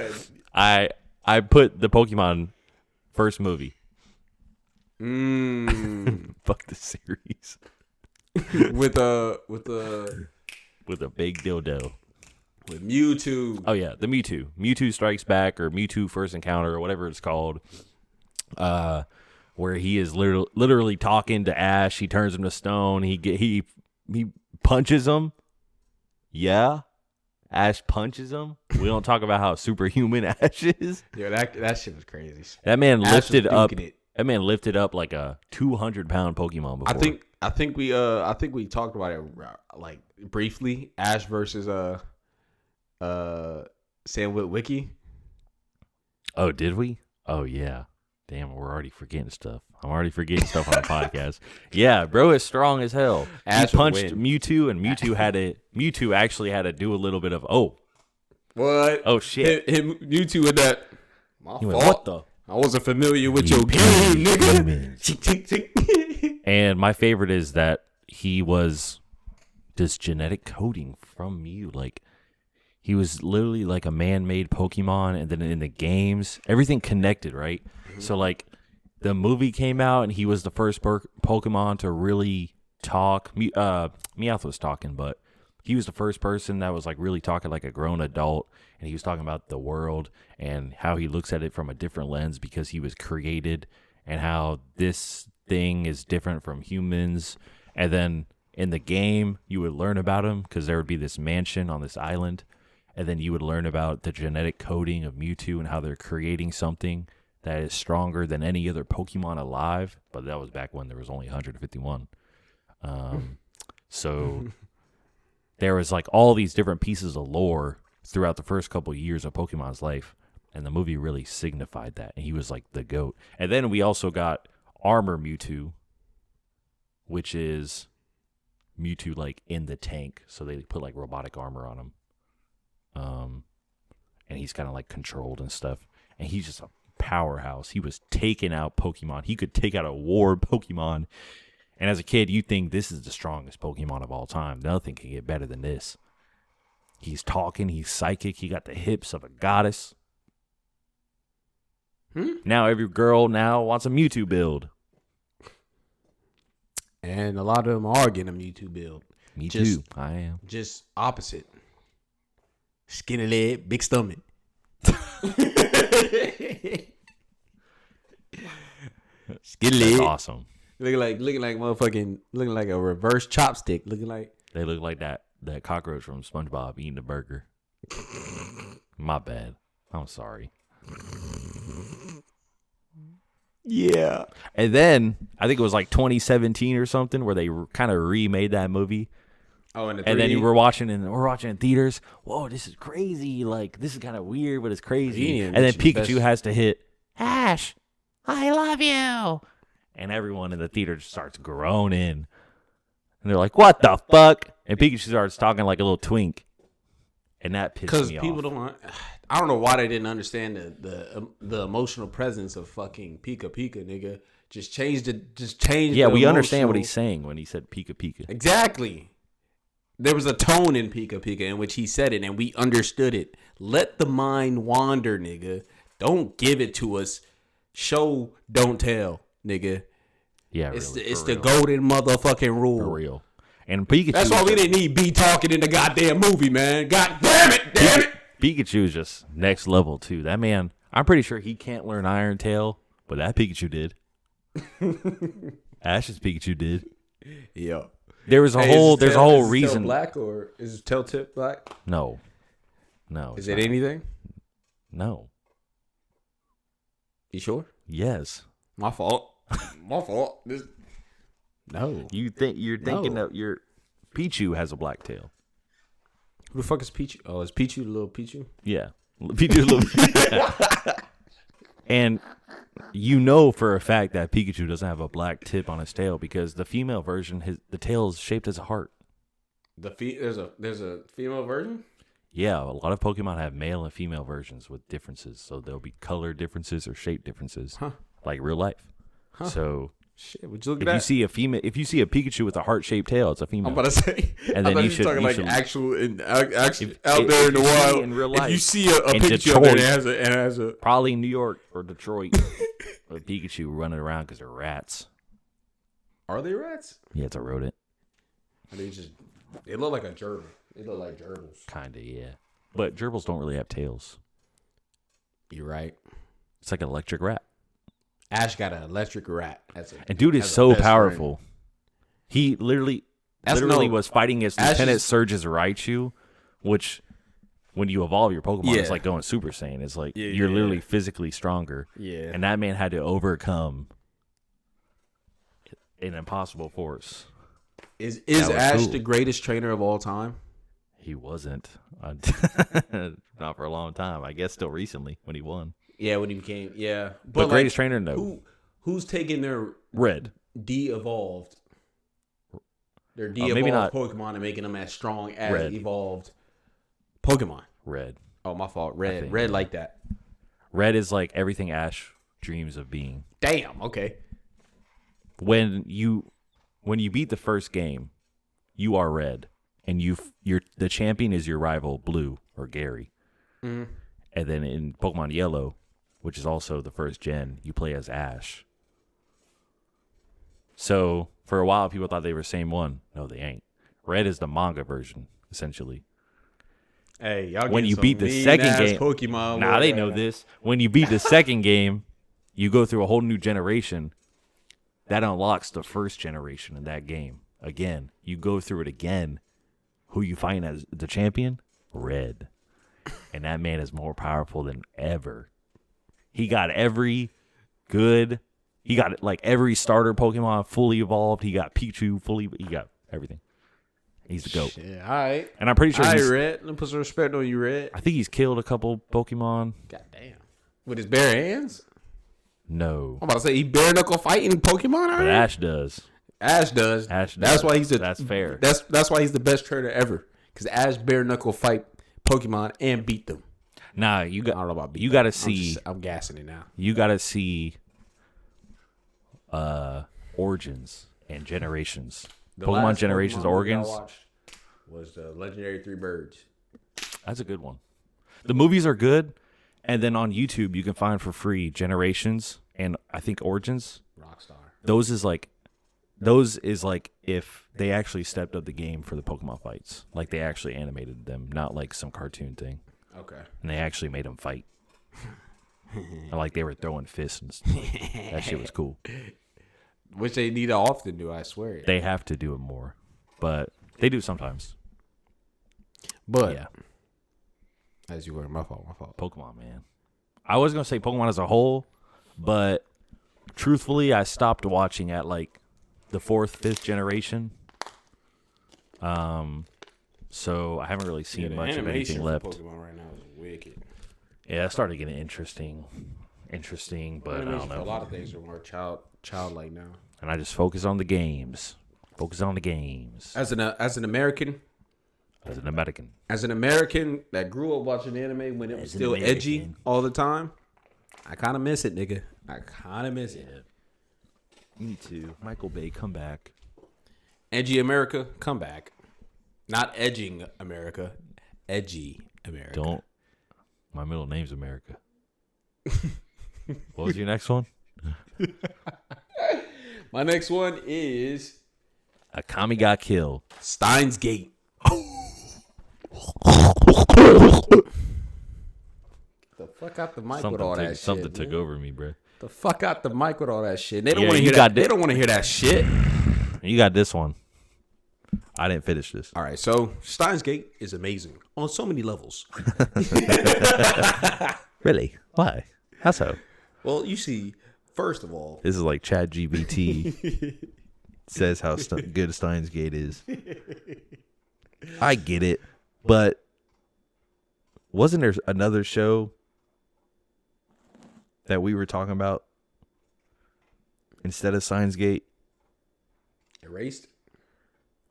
ahead.
I put the Pokemon first movie. Fuck the series.
with a
big dildo.
With Mewtwo.
Oh yeah, the Mewtwo. Mewtwo Strikes Back or Mewtwo First Encounter or whatever it's called. Where he is literally talking to Ash. He turns him to stone. He punches him. Yeah. Ash punches him. We don't talk about how superhuman Ash is.
Yo, that shit was crazy.
That man lifted up. That man lifted up like a 200-pound Pokemon before.
I think we talked about it like briefly. Ash versus Sam Witwicky.
Oh, did we? Oh yeah. Damn, we're already forgetting stuff. I'm already forgetting stuff on the podcast. Yeah, bro is strong as hell. Ash he punched Mewtwo, and Mewtwo actually had to do a little bit of
what?
Oh shit!
Hit Mewtwo with that. My fault.
What the?
I wasn't familiar with your game, nigga.
And my favorite is that he was this genetic coding from Mew. Like he was literally like a man-made Pokemon, and then in the games, everything connected, right? So, like, the movie came out, and he was the first Pokemon to really talk. Meowth was talking, but he was the first person that was, like, really talking like a grown adult, and he was talking about the world and how he looks at it from a different lens because he was created, and how this thing is different from humans. And then in the game, you would learn about him because there would be this mansion on this island, and then you would learn about the genetic coding of Mewtwo and how they're creating something that is stronger than any other Pokemon alive. But that was back when there was only 151. So there was like all these different pieces of lore throughout the first couple of years of Pokemon's life. And the movie really signified that. And he was like the GOAT. And then we also got Armor Mewtwo, which is Mewtwo like in the tank. So they put like robotic armor on him. And he's kind of like controlled and stuff. And he's just a powerhouse. He was taking out Pokemon. He could take out a war Pokemon. And as a kid, you think this is the strongest Pokemon of all time. Nothing can get better than this. He's talking. He's psychic. He got the hips of a goddess. Now every girl now wants a Mewtwo build.
And a lot of them are getting a Mewtwo build.
Me too. I am.
Just opposite. Skinny leg, big stomach. Skinny leg.
That's awesome.
Looking like motherfucking, looking like a reverse chopstick. Looking like
they look like that cockroach from SpongeBob eating a burger. My bad. I'm sorry.
Yeah.
And then I think it was like 2017 or something where they kind of remade that movie.
Oh, and
then we're watching in theaters. Whoa, this is crazy! Like this is kind of weird, but it's crazy. And then Pikachu has to hit Ash. I love you, and everyone in the theater just starts groaning, and they're like, "What the fuck?" And Pikachu starts talking like a little twink, and that pissed me off.
Because people don't. I don't know why they didn't understand the emotional presence of fucking Pika Pika, nigga. Just change.
Yeah, we understand what he's saying when he said Pika Pika.
Exactly. There was a tone in Pika Pika in which he said it, and we understood it. Let the mind wander, nigga. Don't give it to us. Show, don't tell, nigga.
Yeah,
it's the golden motherfucking rule.
For real. And Pikachu.
That's why we didn't need B talking in the goddamn movie, man. God damn it.
Pikachu is just next level, too. That man, I'm pretty sure he can't learn Iron Tail, but that Pikachu did. Ash's Pikachu did.
Yeah.
There's a whole reason.
Is his tail black or is his tail tip black?
No.
Is it anything?
No.
You sure?
Yes.
My fault. No.
You're thinking that your Pichu has a black tail.
Who the fuck is Pichu? Oh, is Pichu the little Pichu?
Yeah. Pichu little. And you know for a fact that Pikachu doesn't have a black tip on his tail because the female version, the tail is shaped as a heart.
There's a female version?
Yeah, a lot of Pokemon have male and female versions with differences. So there'll be color differences or shape differences, like real life. So
shit, would you look
if
at
you
that?
see a female, if you see a Pikachu with a heart-shaped tail, it's a female.
I'm about to say.
And
I
then
thought
you
you
should
talking
you
like
should,
actual
if-
out there in the
if you see
wild.
in real
If you
life,
see a
in
Pikachu out there
Detroit,
that has a
probably New York or Detroit, a Pikachu running around because they're rats.
are they rats?
Yeah, it's a rodent.
Or they look like a gerbil. They look like gerbils.
Kinda, yeah. But gerbils don't really have tails.
You're right.
It's like an electric rat.
Ash got an electric rat.
And dude is so powerful. He literally was fighting against
Ash
Lieutenant
is-
Surge's Raichu, which when you evolve your Pokemon,
Yeah.
it's like going Super Saiyan. It's like
Yeah,
you're
yeah,
literally
yeah.
physically stronger.
Yeah.
And that man had to overcome an impossible force.
Is
was
Ash
cool.
the greatest trainer of all time?
He wasn't. Not for a long time. I guess still recently when he won.
Yeah, when he became
But greatest trainer, no.
Who's taking their
Red.
de-evolved
maybe not-
Pokemon and making them as strong as
Red.
evolved Pokemon?
Red.
Oh, my fault.
I
Red.
think,
Red
yeah.
like that.
Red is like everything Ash dreams of being.
Damn. Okay.
When you beat the first game, you are Red, and the champion is your rival Blue or Gary.
Mhm.
And then in Pokemon Yellow, which is also the first gen, you play as Ash. So for a while, people thought they were the same one. No, they ain't. Red is the manga version, essentially.
Hey, y'all.
When
getting
you
some
beat the second
mean-ass
game,
Pokemon.
nah, they know this. When you beat the second game, you go through a whole new generation. That unlocks the first generation in that game. Again, you go through it again. Who you find as the champion? Red. And that man is more powerful than ever. He got every starter Pokemon fully evolved. He got Pikachu he got everything. He's the GOAT.
Yeah. All right.
And I'm pretty sure
All right, Red. Let me put some respect on you, Red.
I think he's killed a couple Pokemon.
God damn. With his bare hands?
No.
I'm about to say he bare knuckle fighting Pokemon.
But
Already?
Ash does.
Ash does.
Ash
That's
does.
why he's
That's fair.
That's why he's the best trainer ever. Because Ash bare knuckle fight Pokemon and beat them.
Nah,
I don't know about beat
you
them.
got to see
I'm gassing it now.
you got to see Origins and Generations.
The
Pokemon
last
Generations
Pokemon movie I
Origins.
watched was the Legendary Three Birds.
That's a good one. The movies are good, and then on YouTube you can find for free Generations and I think Origins.
Rockstar.
Those is like if they actually stepped up the game for the Pokemon fights, like they actually animated them, not like some cartoon thing,
Okay.
and they actually made them fight. And like they were throwing fists and stuff. That shit was cool.
Which they need to often do, I swear.
They have to do it more, but they do sometimes.
But
Yeah,
as you were, my fault.
Pokemon, man. I was gonna say Pokemon as a whole, but truthfully, I stopped watching at like the 4th, 5th generation. So I haven't really seen much of anything left.
Pokemon right now is wicked.
Yeah, it started getting interesting, but I don't
A
know.
lot of things are more childlike now.
And I just focus on the games. As
As an American,
an American.
as an American that grew up watching anime when it was
As an
still edgy
American.
all the time, I kind of miss it, nigga. I kind of miss it.
Me too. Michael Bay, come back.
Edgy America, come back. Not edging America, edgy America.
Don't. My middle name's America. What was your next one?
My next one is
Akami got killed.
Steins Gate. The fuck out the mic with all that shit.
Something
man.
took over me, bro.
The fuck out the mic with all that shit. They don't
Yeah,
want to
you
hear
got
that. They
thi-
don't want to hear that shit.
You got this one. I didn't finish this.
All right, so Steins Gate is amazing on so many levels.
Really? Why? How so?
Well, you see, first of all,
This is like Chad GBT says how good Steins Gate is. I get it, but wasn't there another show that we were talking about instead of Steins Gate?
Erased.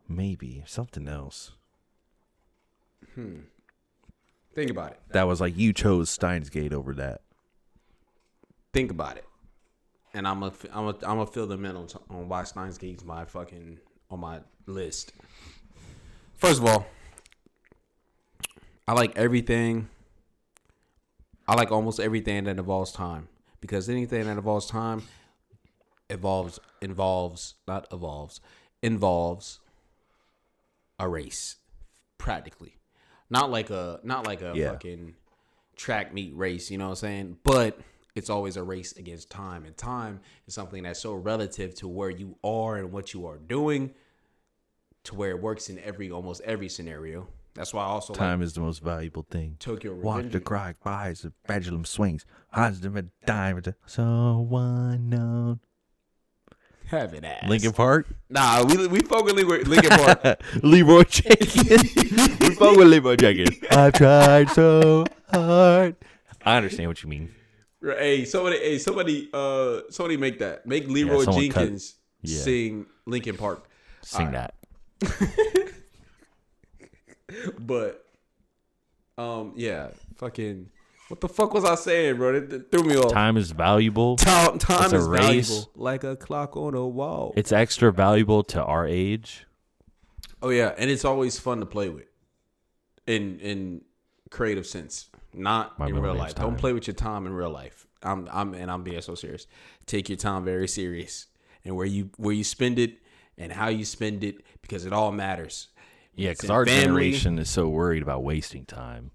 Maybe something else.
Think about it.
That was like you chose Steins Gate over that.
Think about it. and I'm gonna fill them in on why Steins Gate's on my list. First of all, I like everything. I like almost everything that involves time, because anything that involves time involves a race, practically. Not like a fucking track meet race, you know what I'm saying? But it's always a race against time, and time is something that's so relative to where you are and what you are doing, to where it works in almost every scenario. That's why I also
time is the most valuable thing.
Tokyo Revenge.
Walk the clock by as the pendulum swings. Hands them a dime. So unknown.
Have it ass.
Linkin Park?
Nah, we fuck with Linkin Park.
Leroy Jenkins. We fuck with Leroy Jenkins. I've tried so hard. I understand what you mean.
Hey, somebody make that. Make Leroy Jenkins sing Linkin Park.
Sing that.
But, yeah, fucking, what the fuck was I saying, bro? It threw me off.
Time is valuable.
Time is valuable, like a clock on a wall.
It's extra valuable to our age.
Oh yeah, and it's always fun to play with, in creative sense, not in real life. Don't play with your time in real life. I'm being so serious. Take your time very serious, and where you spend it and how you spend it, because it all matters.
Yeah, because our generation is so worried about wasting time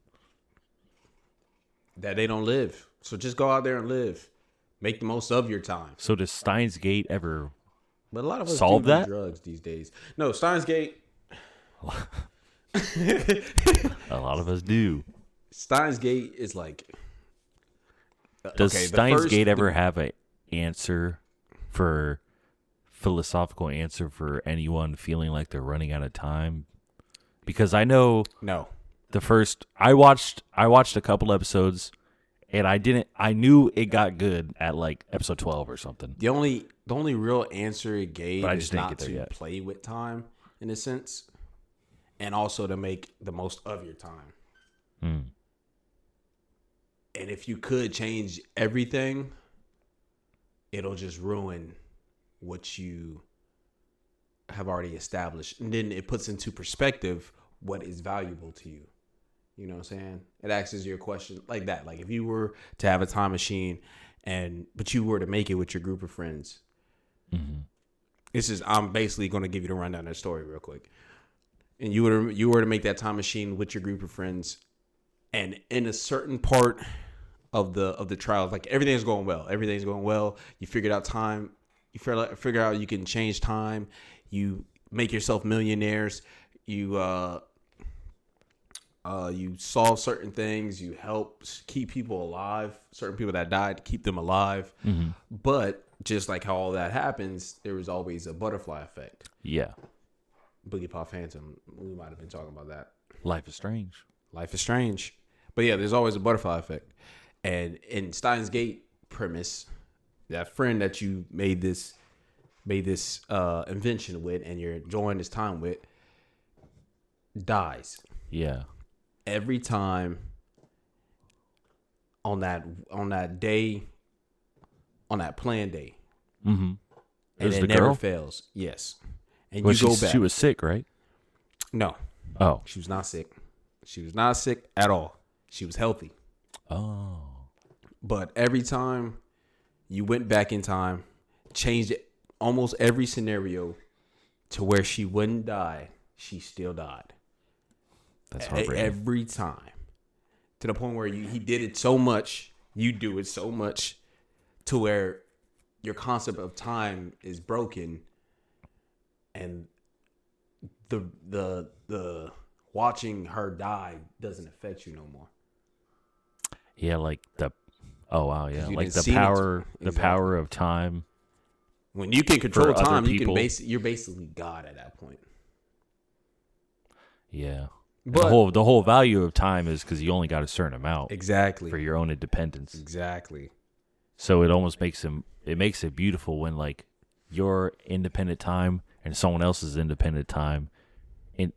that they don't live. So just go out there and live. Make the most of your time.
So does Steins Gate ever
but a lot of us
solve
do
that?
Drugs these days. No, Steins Gate.
A lot of us do.
Steins Gate is like.
Does Steins Gate ever have an answer philosophical answer for anyone feeling like they're running out of time? Because I know I watched a couple episodes, and I knew it got good at like episode 12 or something.
The only real answer it gave is not to
yet.
Play with time in a sense, and also to make the most of your time. And if you could change everything, it'll just ruin what you have already established, and then it puts into perspective what is valuable to you. You know what I'm saying? It asks you a question like that. Like if you were to have a time machine, but you were to make it with your group of friends. I'm basically going to give you the rundown of the story real quick. And you were to make that time machine with your group of friends, and in a certain part of the trials, like everything's going well. You figured out time. You figure out you can change time. You make yourself millionaires. You solve certain things. You help keep people alive. Certain people that died, keep them alive. But just like how all that happens, there was always a butterfly effect.
Yeah.
Boogie Pop Phantom. We might have been talking about that.
Life is strange.
But yeah, there's always a butterfly effect. And in Steins Gate premise, that friend that you made this invention with, and you're enjoying this time with, dies.
Yeah.
Every time on that day, on that planned day. And it never fails. Yes. And you go back.
She was sick, right?
No.
Oh.
She was not sick. She was not sick at all. She was healthy.
Oh.
But every time you went back in time, changed almost every scenario to where she wouldn't die, she still died.
That's heartbreaking.
Every time. To the point where he did it so much, you do it so much, to where your concept of time is broken, and the watching her die doesn't affect you no more.
Yeah, like the like the power of time.
When you can control time, you're basically God at that point.
Yeah. But the whole value of time is because you only got a certain amount.
Exactly.
For your own independence.
Exactly.
So it almost makes it beautiful when like your independent time and someone else's independent time, it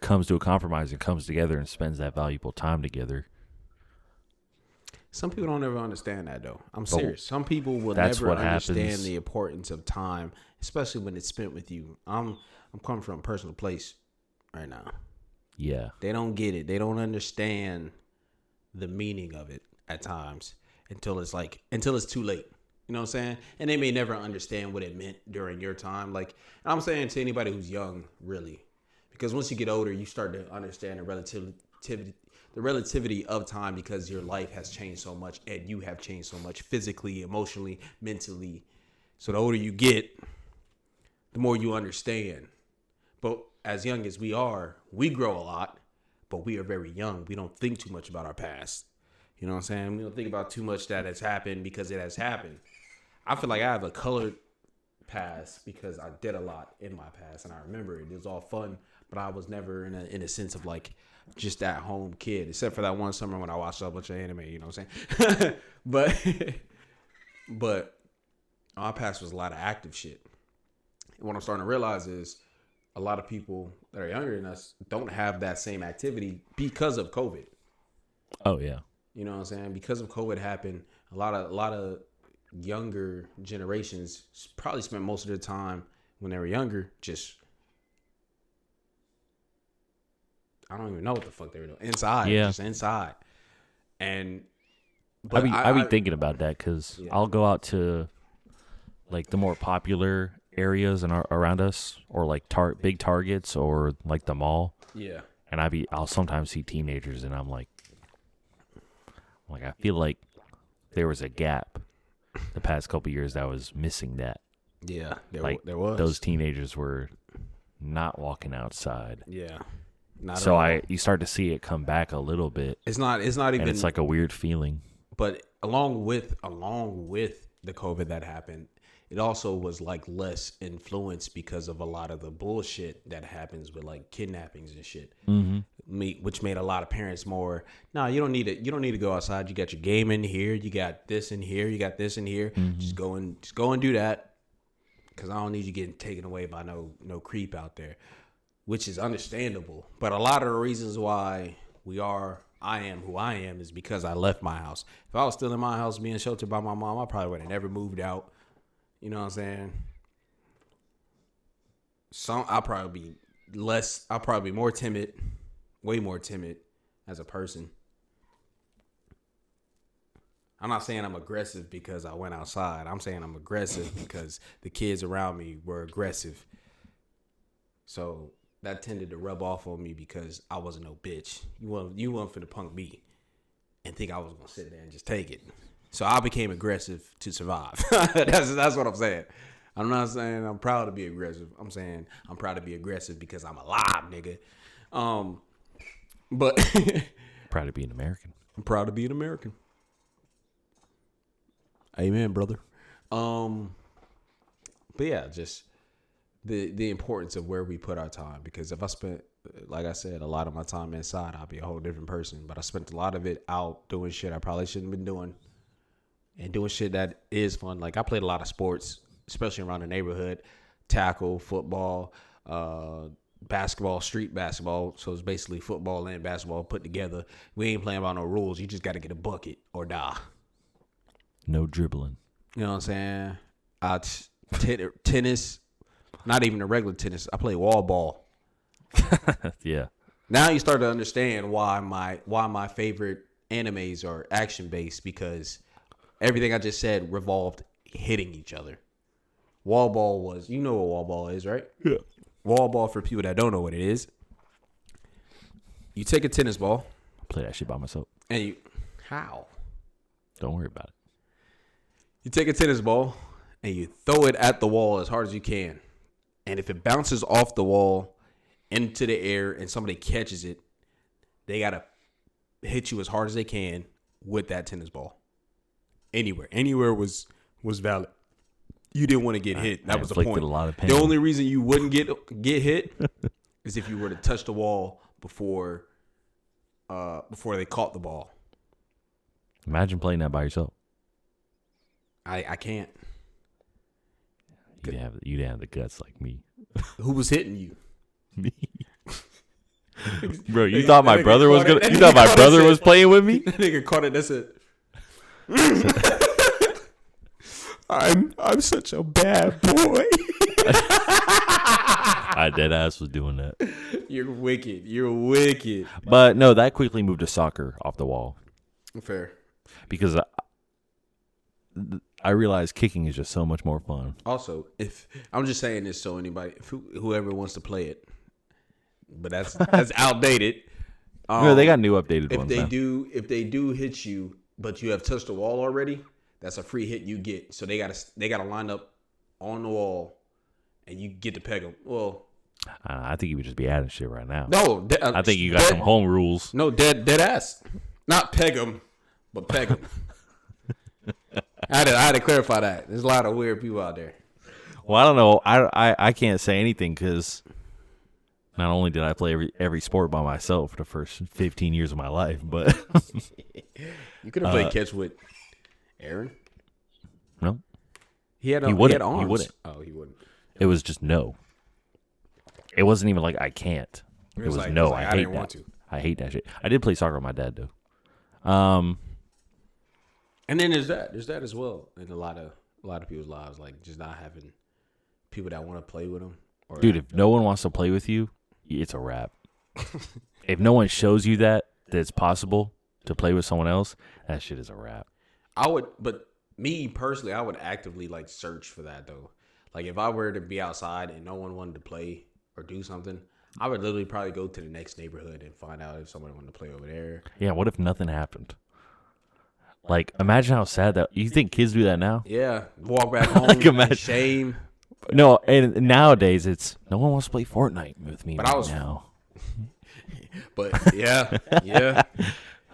comes to a compromise and comes together and spends that valuable time together.
Some people don't ever understand that, though. I'm serious. Some people will
That's
never
what
understand
happens.
the importance of time, especially when it's spent with you. I'm coming from a personal place right now.
Yeah.
They don't get it. They don't understand the meaning of it at times until it's too late. You know what I'm saying? And they may never understand what it meant during your time. Like I'm saying to anybody who's young, really, because once you get older, you start to understand the relativity of time because your life has changed so much and you have changed so much physically, emotionally, mentally. So the older you get, the more you understand. But as young as we are, we grow a lot, but we are very young. We don't think too much about our past. You know what I'm saying? We don't think about too much that has happened because it has happened. I feel like I have a colored past because I did a lot in my past and I remember it. It was all fun, but I was never in a sense of like just that home kid, except for that one summer when I watched a bunch of anime, you know what I'm saying? but our past was a lot of active shit. And what I'm starting to realize is a lot of people that are younger than us don't have that same activity because of COVID.
Oh yeah.
You know what I'm saying? Because of COVID happened, a lot of younger generations probably spent most of their time when they were younger just I don't even know what the fuck they were doing inside, just inside. And but
I be thinking about that because I'll go out to like the more popular areas around us, or like big Targets, or like the mall.
Yeah.
And I'll sometimes see teenagers, and I'm like I feel like there was a gap the past couple of years that was missing that.
Yeah, there was.
Those teenagers were not walking outside.
Yeah.
You start to see it come back a little bit.
It's not even,
and it's like a weird feeling.
But along with the COVID that happened, it also was like less influence because of a lot of the bullshit that happens with like kidnappings and shit.
Mm-hmm.
Which made a lot of parents more, no, you don't need to go outside. You got your game in here. You got this in here. You got this in here.
Mm-hmm.
Just go and do that. Cause I don't need you getting taken away by no creep out there, which is understandable. But a lot of the reasons why I am who I am is because I left my house. If I was still in my house being sheltered by my mom, I probably would have never moved out. You know what I'm saying? I'll probably be more timid, way more timid as a person. I'm not saying I'm aggressive because I went outside. I'm saying I'm aggressive because the kids around me were aggressive. So that tended to rub off on me because I wasn't no bitch. You weren't finna punk me and think I was gonna sit there and just take it. So I became aggressive to survive. That's what I'm saying. I'm not saying I'm proud to be aggressive. I'm saying I'm proud to be aggressive because I'm alive, nigga. But
proud to be an American.
I'm proud to be an American. Amen, brother. But yeah, just the importance of where we put our time, because if I spent, like I said, a lot of my time inside, I'll be a whole different person. But I spent a lot of it out doing shit I probably shouldn't have been doing, and doing shit that is fun. Like I played a lot of sports, especially around the neighborhood, tackle, football, basketball, street basketball. So it's basically football and basketball put together. We ain't playing by no rules. You just got to get a bucket or die.
No dribbling.
You know what I'm saying? Tennis, not even a regular tennis. I play wall ball.
Yeah.
Now you start to understand why my favorite animes are action based, because everything I just said revolved hitting each other. Wall ball was, you know what wall ball is, right?
Yeah.
Wall ball, for people that don't know what it is, you take a tennis ball.
I play that shit by myself.
And how?
Don't worry about it.
You take a tennis ball and you throw it at the wall as hard as you can. And if it bounces off the wall into the air and somebody catches it, they got to hit you as hard as they can with that tennis ball. Anywhere was valid. You didn't want to get hit. That was the point.
A lot of pain.
The only reason you wouldn't get hit is if you were to touch the wall before they caught the ball.
Imagine playing that by yourself.
I can't.
You didn't have the guts like me.
Who was hitting you?
Me. Bro, you thought my brother was playing with me?
That nigga caught it. That's it. I'm such a bad boy.
I dead ass was doing that.
You're wicked. You're wicked.
But no, that quickly moved to soccer off the wall
Fair.
because I realized kicking is just so much more fun.
Also, if I'm just saying this so anybody, whoever wants to play it, but that's outdated.
No, they got new updated
If
ones
they
now.
if they do hit you, but you have touched the wall already, that's a free hit you get. So they gotta line up on the wall, and you get to peg them. Well,
I think you would just be adding shit right now.
no,
I think you got some home rules.
No, dead ass, not peg them, but peg them. I had to clarify that. There's a lot of weird people out there.
Well, I don't know. I can't say anything because not only did I play every sport by myself for the first 15 years of my life, but
You could have played catch with Aaron.
no,
He had
He wouldn't.
arms.
He wouldn't.
Oh, he wouldn't.
it was just no. It wasn't even like I can't. It was no. I hate
didn't
that.
want to.
I hate that shit. I did play soccer with my dad though.
And then there's that as well in a lot of people's lives, like just not having people that want to play with them. Or
Dude, if no one wants to play with you, it's a wrap. If no one shows you that it's possible to play with someone else, that shit is a wrap.
but me personally, I would actively like search for that though. Like if I were to be outside and no one wanted to play or do something, I would literally probably go to the next neighborhood and find out if someone wanted to play over there.
Yeah, what if nothing happened? Like, imagine how sad that. You think kids do that now?
Yeah, walk back home.
Like, imagine-
in shame.
No, and nowadays it's no one wants to play Fortnite with me
But I was-
now.
But yeah.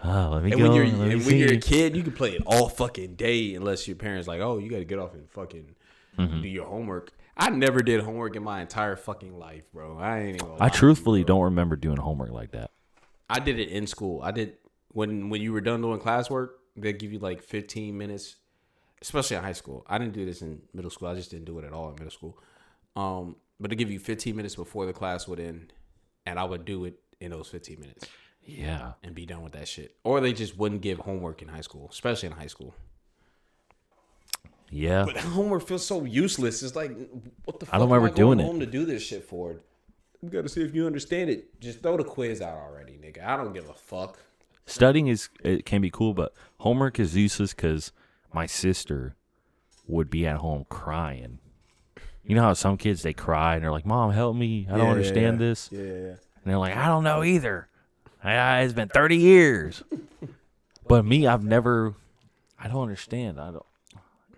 Let me
And
go.
when
let me
when you're
see.
a kid, you can play it all fucking day unless your parents like, oh, you got to get off and fucking do your homework. I never did homework in my entire fucking life, bro. I ain't even gonna lie
I
to you,
truthfully
bro.
don't remember doing homework like that.
I did it in school. I did when you were done doing classwork, they give you like 15 minutes, especially in high school. I didn't do this in middle school. I just didn't do it at all in middle school. But they give you 15 minutes before the class would end, and I would do it in those 15 minutes.
Yeah.
And be done with that shit. Or they just wouldn't give homework in high school, especially in high school.
Yeah.
But homework feels so useless. It's like, what the fuck
I don't remember
am I going
doing it.
home to do this shit for? You got to see if you understand it. Just throw the quiz out already, nigga. I don't give a fuck.
Studying it can be cool, but homework is useless because my sister would be at home crying. You know how some kids, they cry and they're like, Mom, help me. I don't understand this.
Yeah.
And they're like, I don't know either. It's been 30 years. But me, I don't understand.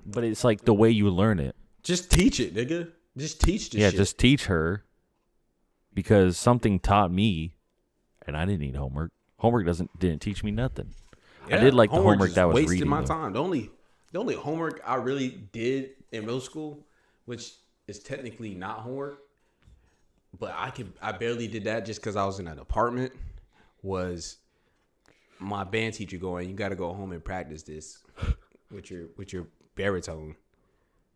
But it's like the way you learn it.
Just teach it, nigga. Just teach this shit.
Just teach her because something taught me and I didn't need homework. Homework didn't teach me nothing. I did like the homework
just
that was
wasted
reading.
my
though.
time. The only homework I really did in middle school, which is technically not homework, but I barely did that just because I was in an apartment, was my band teacher going, you got to go home and practice this with your baritone.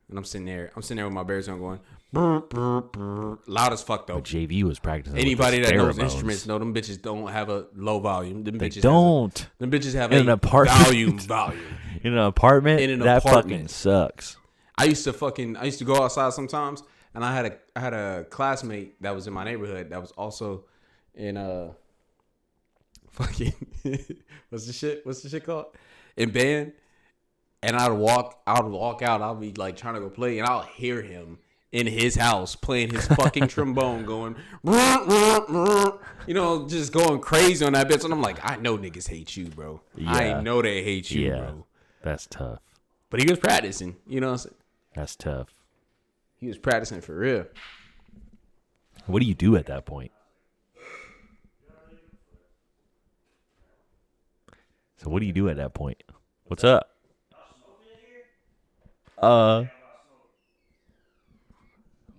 And I'm sitting there with my baritone going, brr, brr, brr, loud as fuck though.
But JV was practicing.
Anybody
with
that
his
knows
pheromones.
instruments know them bitches don't have a low volume. Them
They
bitches
don't.
Them bitches have
In an
a
apartment.
volume.
In an apartment,
In an
that
apartment.
fucking sucks.
I used to go outside sometimes, and I had a classmate that was in my neighborhood that was also in fucking what's the shit called? In band. And I'd walk out, I'll be like trying to go play, and I'll hear him in his house playing his fucking trombone going, just going crazy on that bitch. And I'm like, I know niggas hate you, bro.
Yeah.
I know they hate you,
Yeah,
bro.
that's tough.
But he was practicing, you know what I'm saying?
That's tough.
He was practicing for real.
What do you do at that point? So what do you do at that point? What's up?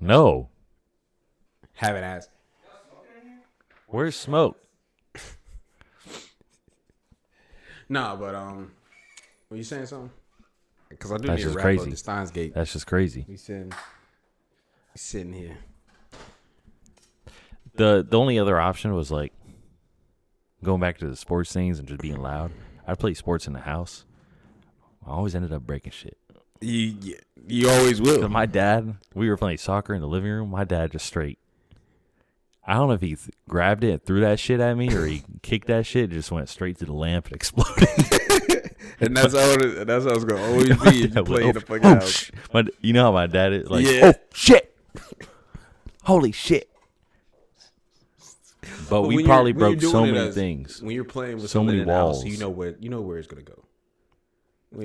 No.
Haven't asked.
Where's smoke?
Nah, but were you saying something? Because I do
That's
need to
just
wrap
crazy.
up the Steins Gate.
That's just crazy.
We sitting here.
The only other option was like going back to the sports things and just being loud. I'd play sports in the house. I always ended up breaking shit.
You always will.
My dad, we were playing soccer in the living room. My dad just straight. I don't know if he grabbed it and threw that shit at me or he kicked that shit. Just went straight to the lamp and exploded.
And that's how it's gonna always be if you play in the fucking house.
But you know how my dad is like,
Yeah.
oh shit, holy shit. But we probably broke so many things.
When you're playing with
so many walls,
house, you know where it's gonna go.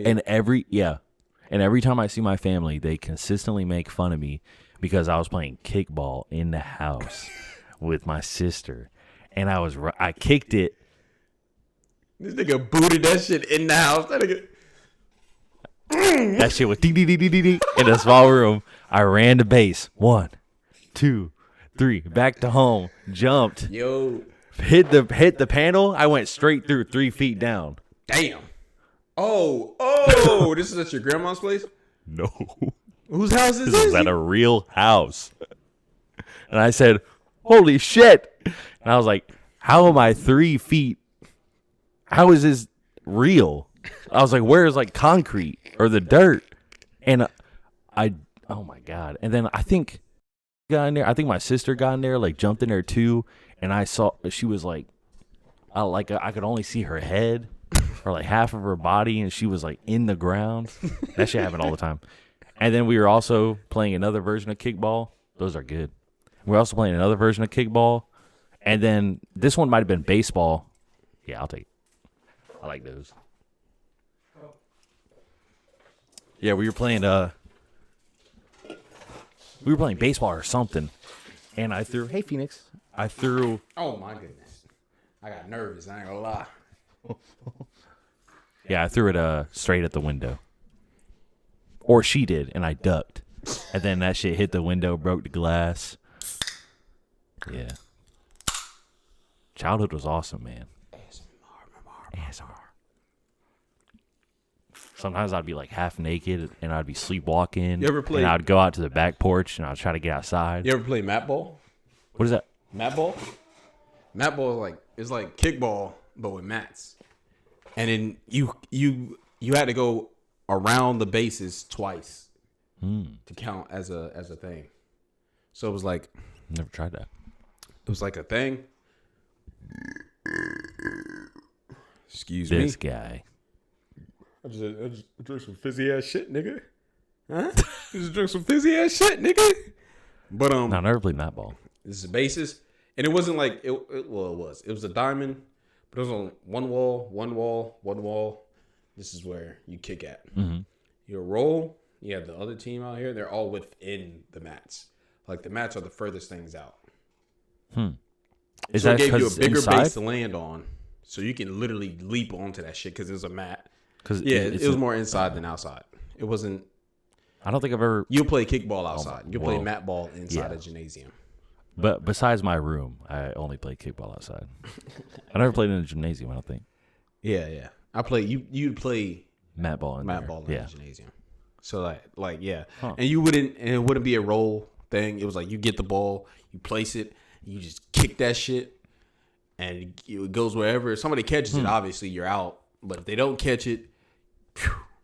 And every time I see my family, they consistently make fun of me because I was playing kickball in the house with my sister, and I kicked it.
This nigga booted that shit in the house.
That shit was dee dee dee dee dee dee in a small room. I ran the base. 1, 2, 3. Back to home. Jumped.
Yo.
Hit the panel. I went straight through 3 feet down.
Damn. Oh, this is at your grandma's place?
No.
Whose house is this?
This is at a real house. And I said, holy shit. And I was like, how am I 3 feet? How is this real? I was like, where is like concrete or the dirt? And oh my God. And then I think my sister got in there, like jumped in there too. And I saw, she was like I could only see her head or like half of her body. And she was like in the ground. That shit happened all the time. And then we were also playing another version of kickball. Those are good. We're also playing another version of kickball. And then this one might have been baseball. Yeah, I'll take it. I like those. Yeah, we were playing baseball or something. And I threw, hey Phoenix.
Oh my goodness. I got nervous, I ain't gonna lie.
Yeah, I threw it straight at the window. Or she did, and I ducked. And then that shit hit the window, broke the glass. Yeah. Childhood was awesome, man. ASMR. Sometimes I'd be like half naked and I'd be sleepwalking.
You ever play?
And I'd go out to the back porch and I'd try to get outside.
You ever play mat ball?
What is that?
Mat ball? Mat ball is like kickball, but with mats. And then you had to go around the bases twice to count as a thing. So it was like,
Never tried that.
It was like a thing. Excuse me.
This guy.
I just drink some fizzy ass shit, nigga. Huh? Just drink some fizzy ass shit, nigga. But
No, I never played mat ball.
this is bases, and it wasn't like it. Well, it was. It was a diamond, but it was on one wall. This is where you kick at.
Mm-hmm.
You roll. You have the other team out here. They're all within the mats. Like the mats are the furthest things out.
Is
so
that
it gave you a
'cause
bigger
inside?
base to land on, so you can literally leap onto that shit because it was a mat.
Because
It was more inside than outside. It wasn't.
I don't think I've ever.
You'll play kickball outside. You'll play
whoa.
mat ball inside
Yeah.
a gymnasium.
But besides my room, I only played kickball outside. I never played in a gymnasium. I don't think.
Yeah. I play. You'd play
Mat ball in
mat
there.
ball in
Yeah.
the gymnasium. So like yeah,
Huh.
and it wouldn't be a roll thing. It was like you get the ball, you place it, you just kick that shit, and it goes wherever. If somebody catches it, obviously you're out. But if they don't catch it,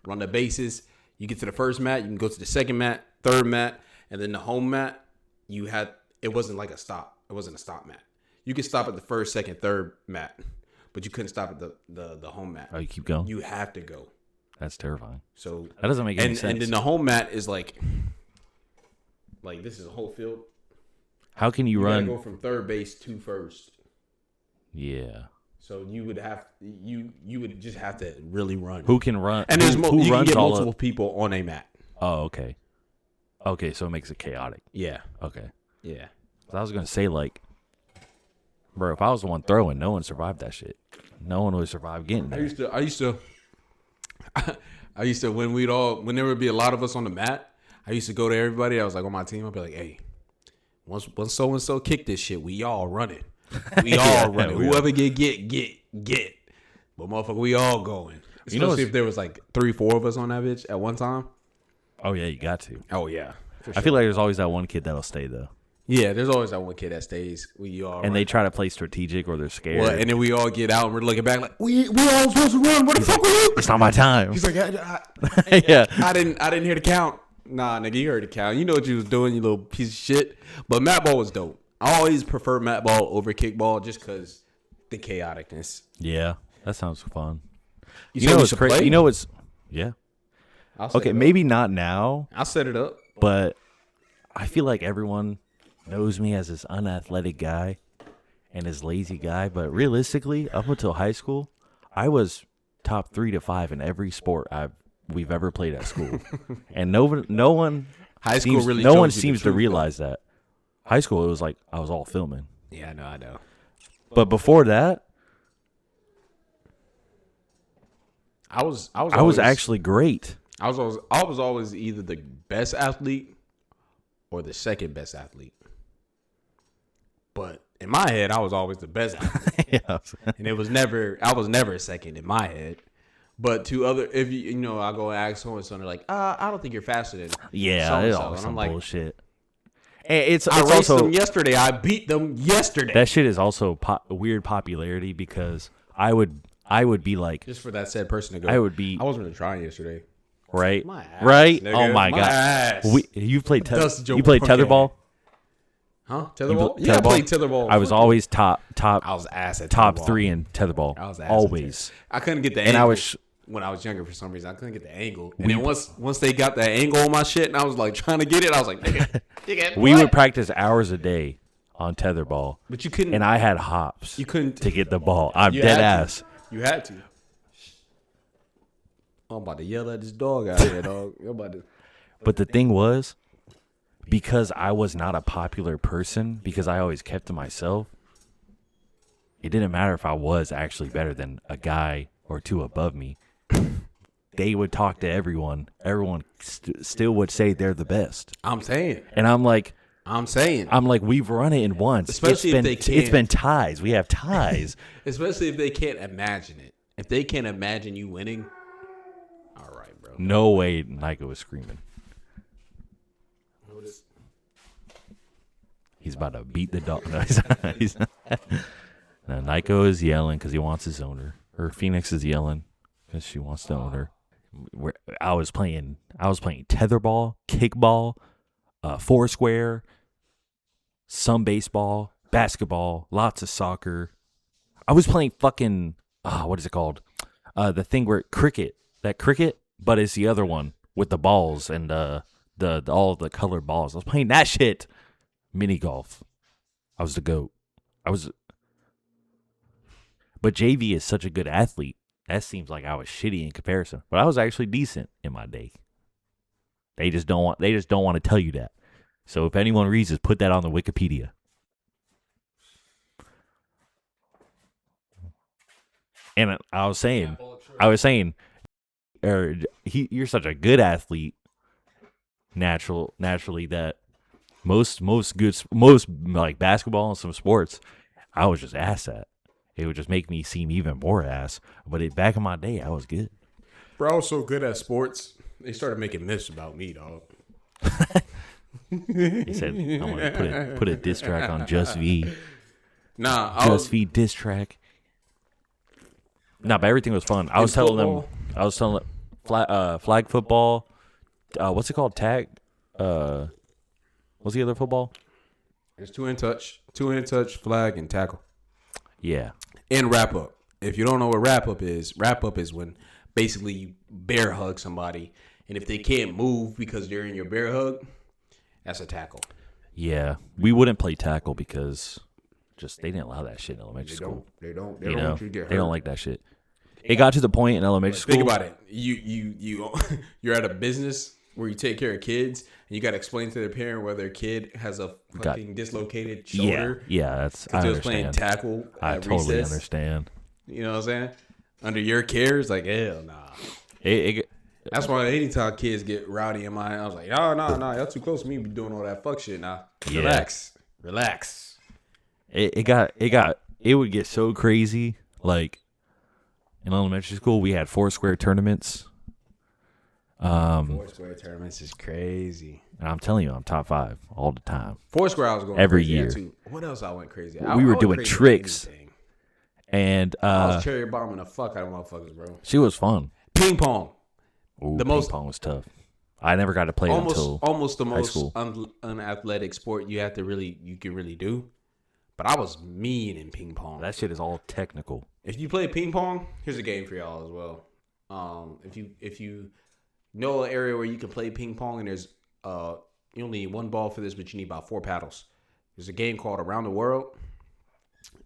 run the bases. You get to the first mat, you can go to the second mat, third mat, and then the home mat. It wasn't like a stop. It wasn't a stop mat. You could stop at the first, second, third mat, but you couldn't stop at the home mat.
Oh, you keep going.
You have to go.
That's terrifying.
So
That doesn't make any sense.
And then the home mat is like this is a whole field.
How can you
You
run?
gotta go from third base to first.
Yeah.
So you would just have to really run.
Who can run?
And there's
who
you can
runs
get
all
multiple
up?
people on a mat.
Oh, okay. Okay, so it makes it chaotic.
Yeah.
Okay.
Yeah.
I was gonna say like, bro, if I was the one throwing, no one survived that shit. No one would survive getting there.
I used to when there would be a lot of us on the mat, I used to go to everybody. I was like on my team. I'd be like, hey, once so and so kick this shit, we all running. We all running. Whoever get. But motherfucker, we all going. Especially if there was like 3-4 of us on that bitch at one time.
Oh yeah, you got to.
Oh yeah.
I feel like there's always that one kid that'll stay though.
Yeah, there's always that one kid that stays. We all
and they try to play strategic or they're scared.
Well, and then we all get out and we're looking back like we all supposed to run. What the fuck were you?
It's not my time.
He's like,
Yeah.
I didn't hear the count. Nah, nigga, you heard the count. You know what you was doing, you little piece of shit. But mat ball was dope. I always prefer mat ball over kickball just because the chaoticness.
Yeah, that sounds fun.
You know what's crazy?
You know what's yeah. Okay, maybe not now.
I'll set it up.
But I feel like everyone knows me as this unathletic guy and this lazy guy. But realistically, up until high school, I was top 3 to 5 in every sport we've ever played at school. And no one seems to realize that. High school, it was like I was all filming.
Yeah, I know.
But before that,
I was
actually great.
I was always either the best athlete or the second best athlete. But in my head, I was always the best athlete.
Yeah.
And I was never second in my head. But to other, if you know, I go ask someone, they're like, I don't think you're faster than
yeah, it's always some bullshit. And it's
I raced
also
them yesterday. I beat them yesterday.
That shit is also weird popularity because I would be like,
just for that said person to go.
I
wasn't really trying yesterday.
Right,
my ass,
right.
Nigga.
Oh my god,
ass.
You played tetherball,
huh? Tetherball. Yeah, I played tetherball.
I was always top.
I was ass at
top
tetherball.
3 in tetherball.
I was ass
always.
I couldn't get the
and
angle.
I was
when I was younger for some reason. I couldn't get the angle. And then once they got that angle on my shit, and I was like trying to get it, I was like, nigga,
we would practice hours a day on tetherball,
but you couldn't.
And I had hops.
You couldn't
to get the ball. I'm dead ass.
You had to. I'm about to yell at this dog out here, dog.
But the thing was, because I was not a popular person, because I always kept to myself, it didn't matter if I was actually better than a guy or two above me. They would talk to everyone. Everyone still would say they're the best.
I'm saying.
And I'm like,
we've
run it in once.
Especially if they can't.
It's been ties. We have ties.
Especially if they can't imagine it. If they can't imagine you winning, all right, bro.
No way Nike was screaming. He's about to beat the dog. No, now, Nico is yelling because he wants his owner. Or Phoenix is yelling because she wants the owner. I was playing tetherball, kickball, foursquare, some baseball, basketball, lots of soccer. I was playing fucking what is it called? The thing where cricket, but it's the other one with the balls and the all of the colored balls. I was playing that shit. Mini golf. I was the GOAT. But JV is such a good athlete. That seems like I was shitty in comparison. But I was actually decent in my day. They just don't want to tell you that. So if anyone reads this, put that on the Wikipedia. And I was saying, you're such a good athlete, naturally that most like basketball and some sports, I was just ass at. It would just make me seem even more ass. But back in my day, I was good.
Bro, I was so good at sports. They started making myths about me, dog.
He said, "I want to put a diss track on Jus.V.
Nah,
Jus.V diss track." Nah, but everything was fun. I was telling them flag football. What's it called? Tag. What's the other football?
It's two hand touch, flag, and tackle.
Yeah.
And wrap up. If you don't know what wrap up is when basically you bear hug somebody, and if they can't move because they're in your bear hug, that's a tackle.
Yeah, we wouldn't play tackle because they didn't allow that shit in elementary school.
They don't
want
you to get hurt.
They don't like that shit. It got to the point in elementary school.
Think about it. You're at a business where you take care of kids, and you got to explain to their parent where their kid has a fucking dislocated shoulder.
Yeah, that's. I
was playing tackle.
I totally understand.
You know what I'm saying? Under your care, it's like hell nah. That's why anytime kids get rowdy in my, I was like, oh no, y'all too close to me be doing all that fuck shit now. Relax.
It would get so crazy. Like in elementary school, we had foursquare tournaments.
Foursquare tournaments is crazy.
And I'm telling you, I'm top 5 all the time.
Foursquare, I was going
every
crazy
year.
Too. What else I went crazy?
We were doing tricks. And
I was cherry bombing the fuck out of motherfuckers, bro.
She was fun.
Ping pong.
Ooh, ping pong was tough. I never got to play until
almost the
high
most
school.
unathletic sport you can really do. But I was mean in ping pong.
That shit is all technical.
If you play ping pong, here's a game for y'all as well. If you know an area where you can play ping pong and there's you only need one ball for this, but you need about 4 paddles. There's a game called Around the World.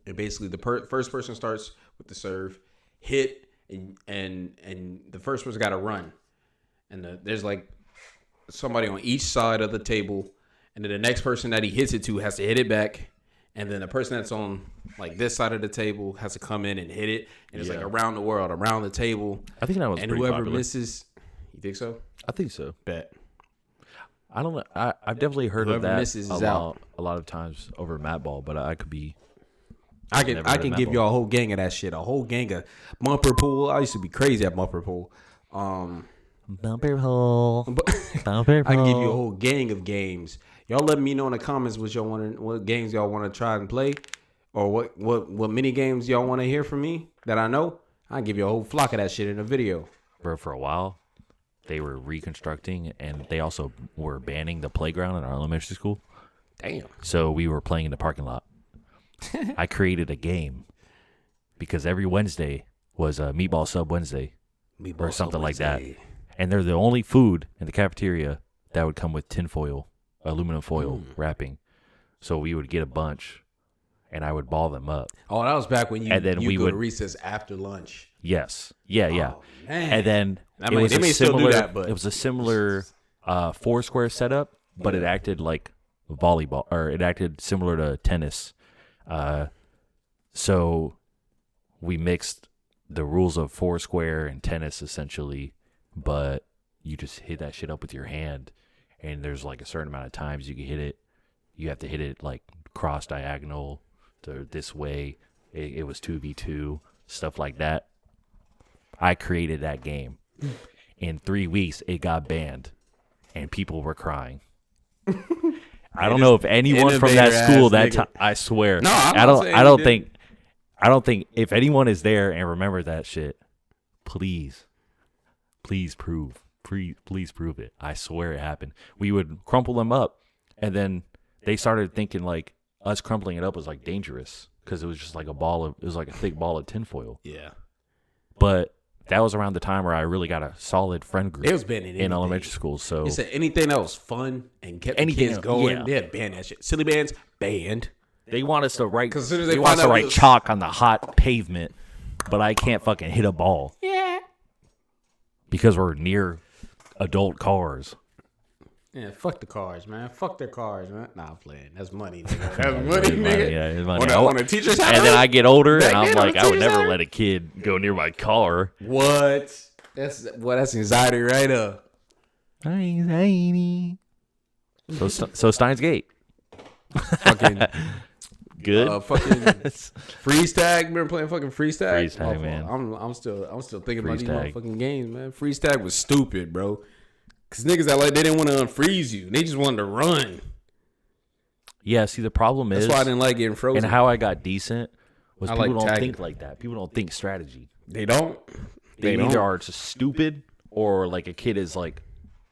And basically the first person starts with the serve, hit, and the first person's got to run. And there's like somebody on each side of the table, and then the next person that he hits it to has to hit it back, and then the person that's on like this side of the table has to come in and hit it, and it's like around the world, around the table.
I think that was
and
pretty
whoever
popular.
misses, you think so?
I think so.
Bet.
I don't know. I've definitely heard
Whoever
of that
misses
a
is
lot of times over mat ball, but I could be.
I can give y'all a whole gang of that shit, a whole gang of bumper pool. I used to be crazy at bumper pool.
Bumper hole. Bumper
I can give you a whole gang of games. Y'all let me know in the comments what games y'all want to try and play, or what mini games y'all want to hear from me that I know. I can give you a whole flock of that shit in a video.
Bro, for a while, they were reconstructing, and they also were banning the playground in our elementary school.
Damn.
So we were playing in the parking lot. I created a game because every Wednesday was a meatball sub Wednesday or something like that. And they're the only food in the cafeteria that would come with tinfoil, aluminum foil wrapping. So we would get a bunch, and I would ball them up.
Oh, that was back when you
we
go
would
to recess after lunch.
Yes. Yeah.
Man.
And then
They may still do that, but
it was a similar Foursquare setup, but it acted like volleyball, or it acted similar to tennis. So we mixed the rules of Foursquare and tennis essentially, but you just hit that shit up with your hand, and there's like a certain amount of times you can hit it. You have to hit it like cross diagonal to this way. It was 2v2, stuff like that. I created that game. In 3 weeks, it got banned, and people were crying. I don't know if anyone from that school that time. I swear.
No,
I don't think if anyone is there and remember that shit, please prove it. I swear it happened. We would crumple them up, and then they started thinking like us crumpling it up was like dangerous because it was just like it was like a thick ball of tinfoil.
Yeah.
But that was around the time where I really got a solid friend group.
It was banning
in elementary school. So
you said anything that was fun and kept the kids going, they had banned that shit. Silly bands banned.
They want us to write.
As soon as
they want us to write chalk on the hot pavement, but I can't fucking hit a ball.
Yeah.
Because we're near adult cars.
Yeah, fuck the cars, man. Fuck their cars, man. Nah, I'm playing. That's money, nigga. That's money, nigga.
Yeah, it's money.
On a teacher's house.
And then I get older, and I'm like, I would never let a kid go near my car.
What? That's anxiety right up.
Anxiety. So Steins Gate.
Fucking
good.
Fucking freeze tag. Remember playing fucking freeze tag?
Freeze tag, man.
I'm still thinking
Freeze
about
tag.
these motherfucking games, man. Freeze tag was stupid, bro. Cause niggas that like they didn't want to unfreeze you. They just wanted to run.
Yeah, see the problem is
that's why I didn't like getting frozen.
And how I got decent was
I
people
like
don't
tagging.
think like that. People don't think strategy.
They don't.
They
don't.
either are just stupid or like a kid is like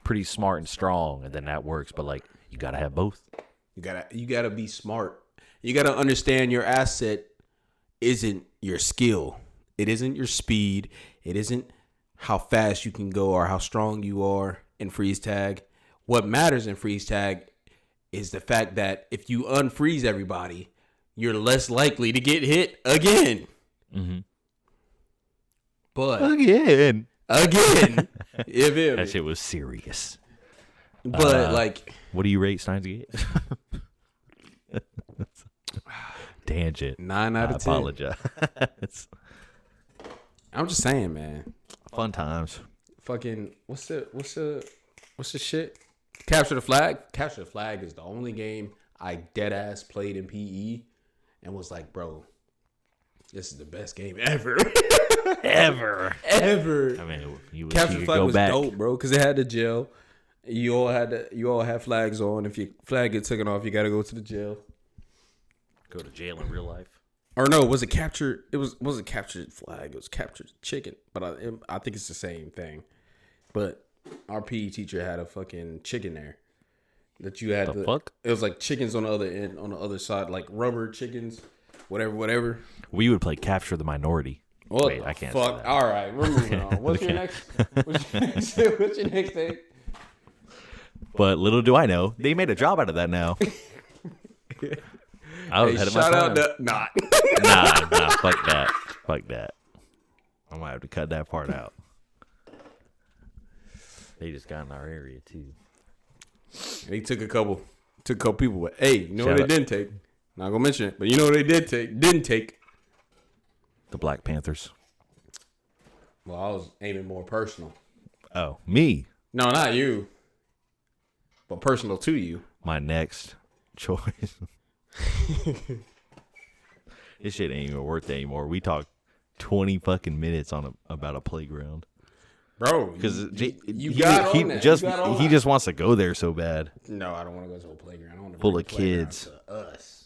pretty smart and strong, and then that works. But like you gotta have both.
You gotta be smart. You gotta understand your asset isn't your skill. It isn't your speed. It isn't how fast you can go or how strong you are in freeze tag. What matters in freeze tag is the fact that if you unfreeze everybody, you're less likely to get hit again.
Mm-hmm.
But
Again.
That
shit was serious.
But like,
what do you rate Steins Gate? Tangent.
9 out of 10.
I apologize.
I'm just saying, man.
Fun times.
Fucking what's the shit? Capture the Flag. Capture the Flag is the only game I dead ass played in PE and was like, bro, This is the best game ever.
Ever.
Ever.
I mean, you
Capture
could
flag
go
was
back.
dope, bro, because it had the jail. You all had flags on. If your flag gets taken off, you got to go to the jail.
Go to jail in real life.
Or no, was it captured? It wasn't captured flag. It was captured chicken. But I think it's the same thing. But our PE teacher had a fucking chicken there that you had.
The fuck?
It was like chickens on the other end, on the other side, like rubber chickens, whatever.
We would play capture the minority.
What
Wait,
the
I can't.
fuck?
Say that.
All right, we're moving on. What's your next? What's your next thing?
But little do I know, they made a job out of that now. I was ahead of my
shout
time.
out to nah.
Nah, fuck that. I might have to cut that part out. They just got in our area too.
He took a couple people. But hey, you know
Shout
what
out.
they didn't take? Not gonna mention it, but you know what they didn't take.
The Black Panthers.
Well, I was aiming more personal.
Oh, me.
No, not you, but personal to you.
My next choice. This shit ain't even worth it anymore. We talked 20 fucking minutes about a playground.
Bro,
Because
you got on that. You got on
he
that.
just wants to go there so bad.
No, I don't want to go to a playground. I want to
Full
bring
of
a playground
kids.
to us.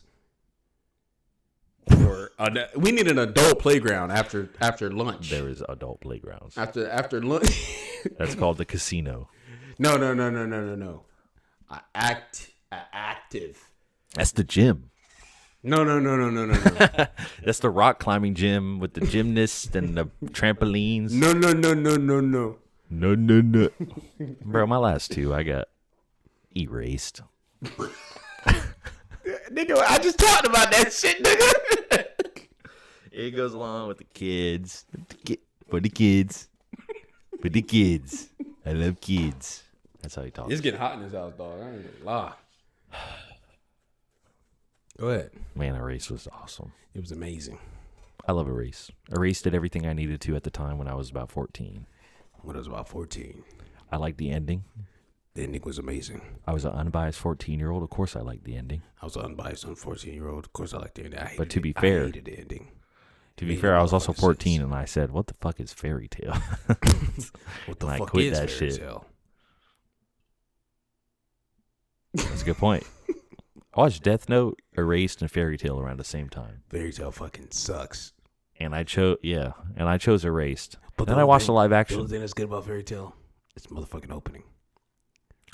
We need an adult playground after lunch.
There is adult playgrounds.
After lunch.
That's called the casino.
No. Active.
That's the gym.
No.
That's the rock climbing gym with the gymnasts and the trampolines.
No.
No. Bro, my last two, I got erased.
Nigga, I just talked about that shit, nigga.
It goes along with the kids. For the kids. For the kids. I love kids. That's how he talks.
It's getting hot in this house, dog. I ain't gonna lie. Go ahead.
Man, Erase was awesome.
It was amazing.
I love Erase. Erase did everything I needed to at the time when I was about 14.
When I was about 14,
I liked the ending.
the ending was amazing.
I was an unbiased 14-year-old. Of course I liked the ending.
I was an unbiased 14-year-old. Of course, I liked the ending.
But to be fair-
I hated the ending.
To be
Made
fair,
no
I was also
motherfucking
14
sense.
and I said, what the fuck is fairy tale?
What the
And I
fuck
quit
is
that
fairy
shit.
tale?
That's a good point. I watched Death Note, Erased, and Fairy Tale around the same time.
Fairy tale fucking sucks.
And I chose Erased.
But
Then I watched the live
The
action.
only thing that's good about fairy tale, it's motherfucking opening.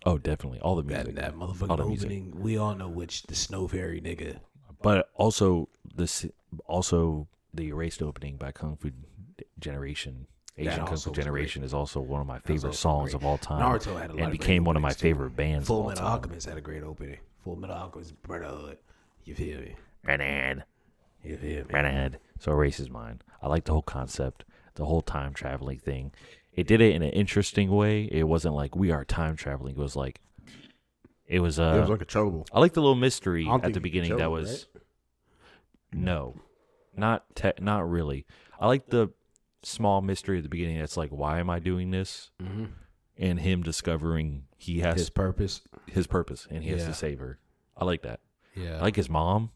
Oh, definitely. All the music.
That
All
motherfucking
the music.
opening. We all know which the snow fairy nigga.
But also the Erased opening by Kung Fu Generation. Asian Kung
also
Fu
was
Generation is also one of my favorite
also
songs
great.
of all time.
Naruto had a lot
and
of
became
great
one of my
openings, too.
favorite bands
Full
of all
Metal
time.
Alchemist had a great opening. Full Metal Alchemist Brotherhood. You feel me?
Renad.
You feel me?
Renad. So Erase is mine. I like the whole concept, the whole time traveling thing. It did it in an interesting way. It wasn't like we are time traveling. It was like
It was like a trouble.
I like the little mystery
I don't
at
think
the
you
beginning
chose
that
it,
was no, not really. I like the small mystery at the beginning. That's like, why am I doing this?
Mm-hmm.
And him discovering he has
His purpose.
his purpose and he has
Yeah.
to save her. I like that.
Yeah.
I like his mom.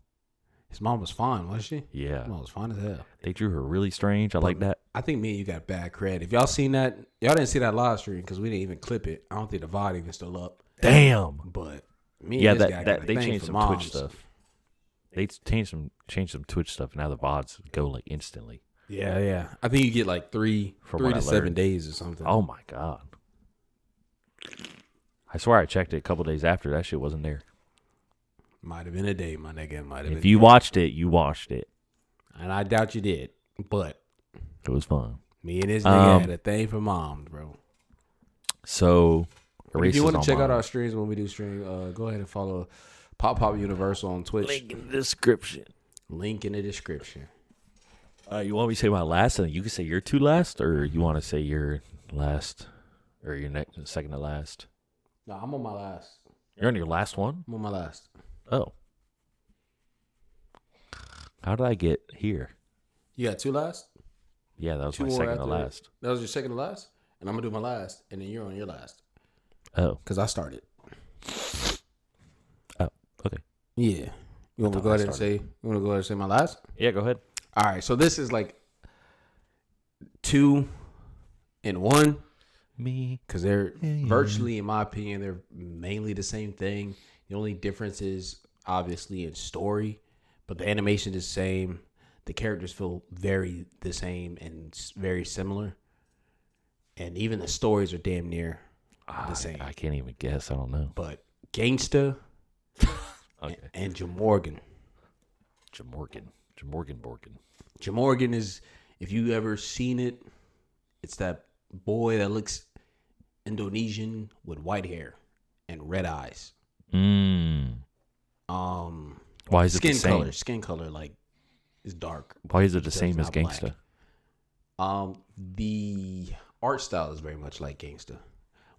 His mom was fine, wasn't she?
Yeah,
His mom was fine as hell.
they drew her really strange. I like that.
I think me and you got bad cred. If y'all seen that, y'all didn't see that live stream because we didn't even clip it. I don't think the VOD even still up.
Damn.
But me
Yeah,
and this guy got
that
a
they
thing
changed
for
some
moms.
Twitch stuff. They changed some Twitch stuff. Now the VODs go like instantly.
Yeah. I think you get like three
From
to
what I
7
learned.
days or something.
Oh my god. I swear I checked it a couple days after. That shit wasn't there.
Might have been a day, my nigga. Might have been.
If you watched it, you watched it.
And I doubt you did. But
It was fun.
me and this nigga
Um,
had a thing for moms, bro.
So,
If you want to check out
our
our streams when we do stream, go ahead and follow Pop Universal on Twitch.
link in the description.
Link in the description.
You want me to say my last, and you can say your two last, or you want to say your last, or your next, second to last?
No, I'm on my last.
You're on your last one.
I'm on my last.
Oh, how did I get here?
You got two last?
Yeah, that was
Two
my
more
second to
after-
last.
That was your second to last? And I'm going to do my last. And then you're on your last.
Oh,
Because I started.
okay.
Yeah. You want me to
thought
go
I
ahead and say? You want to go ahead and say my last?
Yeah, go ahead.
All right, so this is like 2 in 1.
Me.
Because they're virtually, in my opinion, they're mainly the same thing. The only difference is obviously in story, but the animation is the same. The characters feel very the same and very similar. And even the stories are damn near the same.
I can't even guess. I don't know.
But Gangsta
Okay.
and Jamorgan. Jamorgan is, if you ever seen it, it's that boy that looks Indonesian with white hair and red eyes.
Why is it the same?
Skin color, like, is dark.
Why is it the same as Gangsta?
The art style is very much like Gangsta,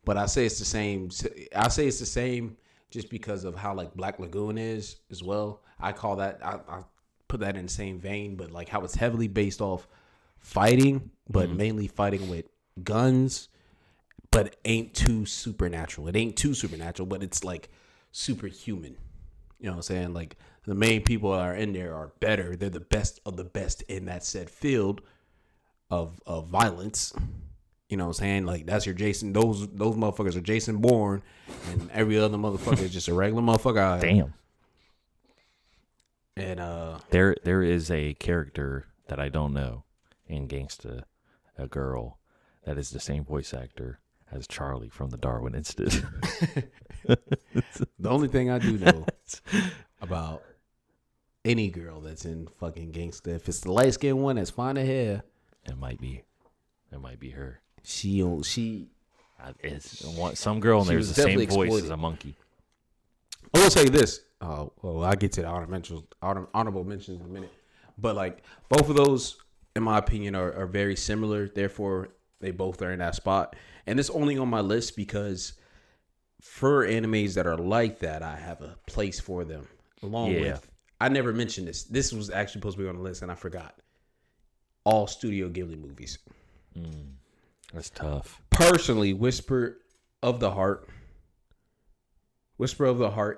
but I say it's the same. I say it's the same just because of how like Black Lagoon is as well. I call that, I put that in the same vein, but like how it's heavily based off fighting, but mainly fighting with guns, but ain't too supernatural. It ain't too supernatural, but it's like superhuman. You know what I'm saying? Like the main people that are in there are better. They're the best of the best in that said field of violence. You know what I'm saying? Like that's your Jason. Those motherfuckers are Jason Bourne, and every other motherfucker is just a regular motherfucker.
Damn.
And
there is a character that I don't know in Gangsta, a girl that is the same voice actor as Charlie from the Darwin Incident.
The only thing I do know about any girl that's in fucking Gangsta, if it's the light skinned one that's fine as hair,
it might be her.
It's
some girl and there's the same voice
exploited.
as a monkey.
I will tell you this. Well, I'll get to the honorable mentions in a minute. But like both of those, in my opinion, are very similar. Therefore, they both are in that spot. And it's only on my list because for animes that are like that, I have a place for them. Along with, I never mentioned this. This was actually supposed to be on the list, and I forgot. All Studio Ghibli movies.
That's tough.
Personally, Whisper of the Heart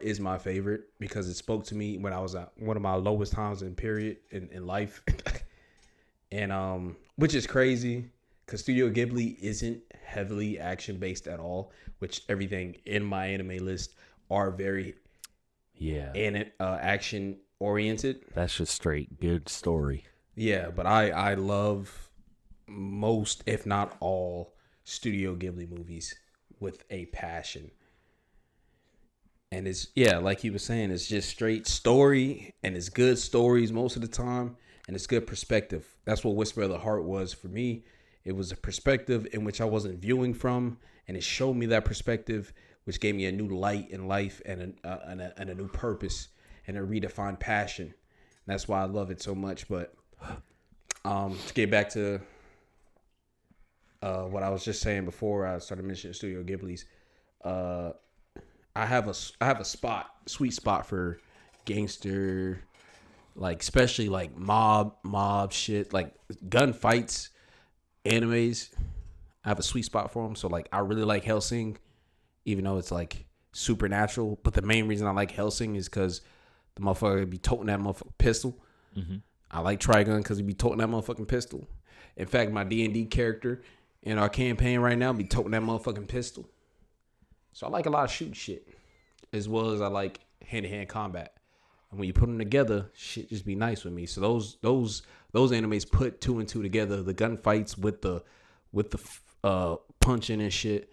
is my favorite because it spoke to me when I was at one of my lowest times in life. And which is crazy because Studio Ghibli isn't heavily action based at all, which everything in my anime list are very action oriented.
That's just straight good story.
Yeah, but I love most, if not all, Studio Ghibli movies with a passion. And it's, like he was saying, it's just straight story, and it's good stories most of the time, and it's good perspective. That's what Whisper of the Heart was for me. It was a perspective in which I wasn't viewing from, and it showed me that perspective, which gave me a new light in life and a new purpose and a redefined passion. And that's why I love it so much. But to get back to what I was just saying before I started mentioning Studio Ghibli's, I have a sweet spot for gangster, like especially like mob shit, like gunfights, animes. I have a sweet spot for them. So like I really like Hellsing, even though it's like supernatural. But the main reason I like Hellsing is because the motherfucker be toting that motherfucking pistol. Mm-hmm. I like Trigun because he be toting that motherfucking pistol. In fact, my D&D character in our campaign right now be toting that motherfucking pistol. So I like a lot of shooting shit, as well as I like hand-to-hand combat. And when you put them together, shit just be nice with me. So those animes put 2 and 2 together, the gunfights with the punching and shit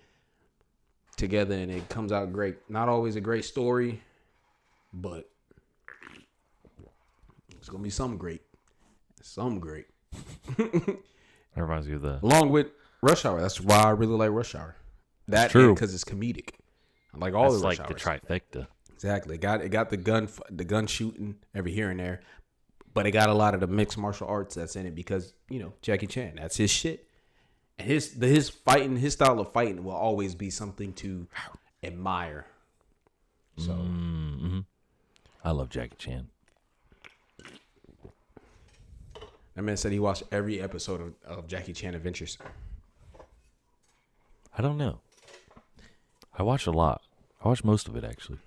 together, and it comes out great. Not always a great story, but it's gonna be some great.
That reminds me of the
along with Rush Hour. That's why I really like Rush Hour. That's true because it's comedic. I like all the Rush
like
Hours.
The trifecta.
Exactly. It got the gun shooting every here and there, but it got a lot of the mixed martial arts that's in it because Jackie Chan. That's his shit. And his style of fighting will always be something to admire. So
I love Jackie Chan.
That man said he watched every episode of Jackie Chan Adventures.
I don't know. I watched a lot. I watched most of it actually.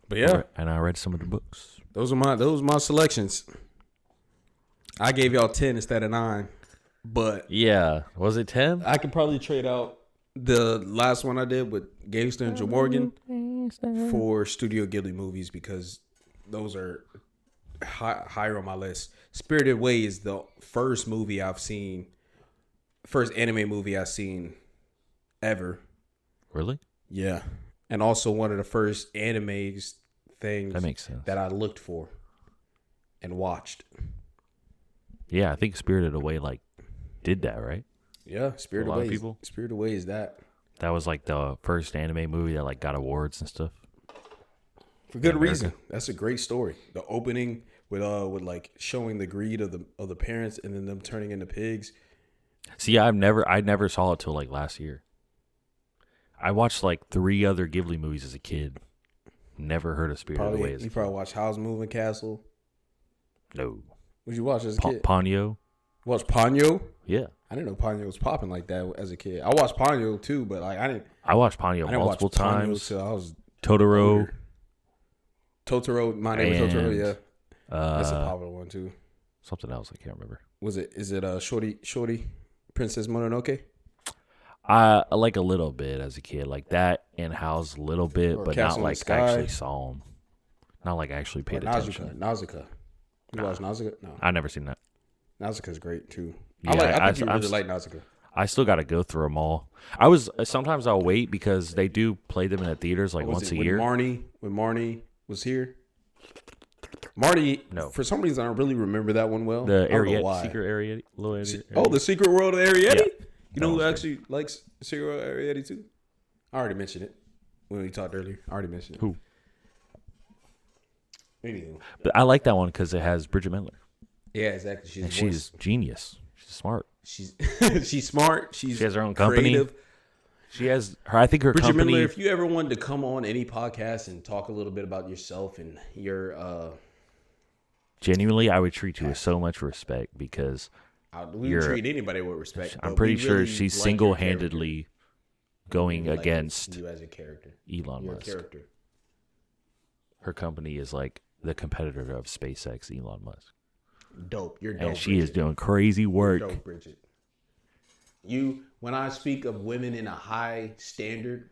But yeah,
and I read some of the books.
Those are my selections. I gave y'all 10 instead of 9. But
Yeah. Was it 10?
I could probably trade out the last one I did with Gangsta and Joe Morgan for Studio Ghibli movies because those are higher on my list. Spirited Away is the first anime movie I've seen ever.
Really?
Yeah. And also one of the first animes things
that makes sense.
that I looked for and watched.
Yeah, I think Spirited Away did that, right?
Yeah, Spirited Away. Spirited Away is that.
That was the first anime movie that got awards and stuff.
For good reason. That's a great story. The opening with showing the greed of the parents and then them turning into pigs.
See, I never saw it till last year. I watched 3 other Ghibli movies as a kid. Never heard of Spirited Away as a kid.
You probably watched Howl's Moving Castle.
No.
What'd you watch as a kid?
Ponyo.
Watch Ponyo?
Yeah.
I didn't know Ponyo was popping like that as a kid. I watched Ponyo too, but I didn't.
I watched Ponyo multiple times.
Ponyo till I was
Totoro.
older. Totoro. My name is Totoro. Yeah, that's a popular one too.
Something else I can't remember.
Is it Shorty Princess Mononoke?
I like a little bit as a kid, like that and Howl's a little bit, but not actually saw them. Not actually paid attention.
Nausicaa. You watch Nausicaa? No,
I never seen that.
Nausicaa's great too.
Yeah,
I think you really like Nausicaa.
I still got to go through them all. Sometimes I'll wait because they do play them in the theaters once a year.
When Marnie was here. Marty, no. For some reason, I don't really remember that one well.
The Ariete, Secret Ariete.
Oh, the Secret World of Ariete?
Yeah.
You know who actually likes Secret World of Ariete too? I already mentioned it when we talked earlier. I already mentioned it.
Who?
Anywho.
But I like that one because it has Bridget Mendler.
Yeah, exactly.
She's genius. She's smart.
She's smart.
She has her own company.
Creative.
She has her. I think her
Bridget
company.
Mendler, if you ever wanted to come on any podcast and talk a little bit about yourself and your.
Genuinely, I would treat you with so much respect because
we treat anybody with respect.
I'm pretty sure she's single-handedly going against
you as a character.
Elon Musk.
Character.
Her company is the competitor of SpaceX, Elon Musk.
Dope. You're dope.
And she is doing crazy work.
You're dope, Bridget. When I speak of women in a high standard,